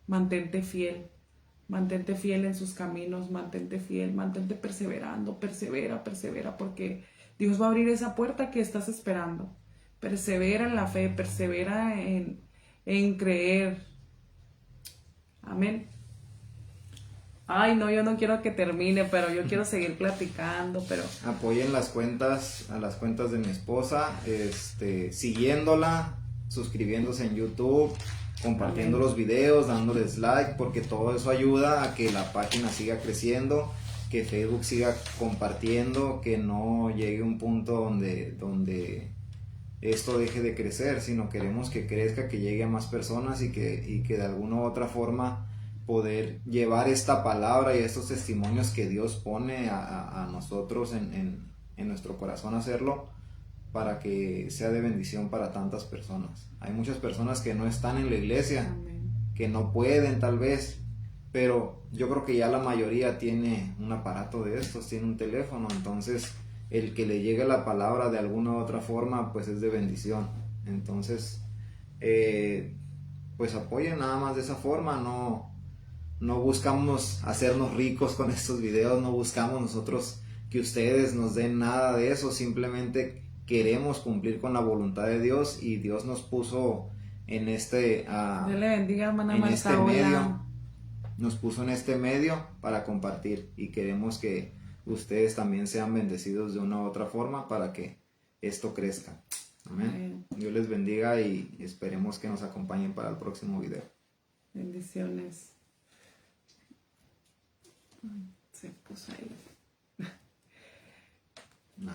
Mantente fiel en sus caminos, mantente fiel, mantente perseverando, persevera, porque Dios va a abrir esa puerta que estás esperando. Persevera en la fe, persevera en creer, Amén. Ay, no, yo no quiero que termine, pero yo quiero seguir platicando, pero... Apoyen las cuentas, a las cuentas de mi esposa, siguiéndola, suscribiéndose en YouTube, compartiendo Amén. los videos, dándoles like, porque todo eso ayuda a que la página siga creciendo, que Facebook siga compartiendo, que no llegue un punto donde esto deje de crecer, sino queremos que crezca, que llegue a más personas y que de alguna u otra forma poder llevar esta palabra y estos testimonios que Dios pone a nosotros en nuestro corazón hacerlo, para que sea de bendición para tantas personas. Hay muchas personas que no están en la iglesia, Amén. que no pueden tal vez, pero yo creo que ya la mayoría tiene un aparato de estos, tiene un teléfono, entonces el que le llegue la palabra de alguna u otra forma pues es de bendición. Entonces pues apoyen nada más de esa forma, no buscamos hacernos ricos con estos videos, no buscamos nosotros que ustedes nos den nada de eso, simplemente queremos cumplir con la voluntad de Dios, y Dios nos puso en Dios le bendiga, hermana en Marta. este Hola. medio, nos puso en este medio para compartir, y queremos que ustedes también sean bendecidos de una u otra forma para que esto crezca. Amén. Amén. Dios les bendiga y esperemos que nos acompañen para el próximo video. Bendiciones. Se puso ahí. No.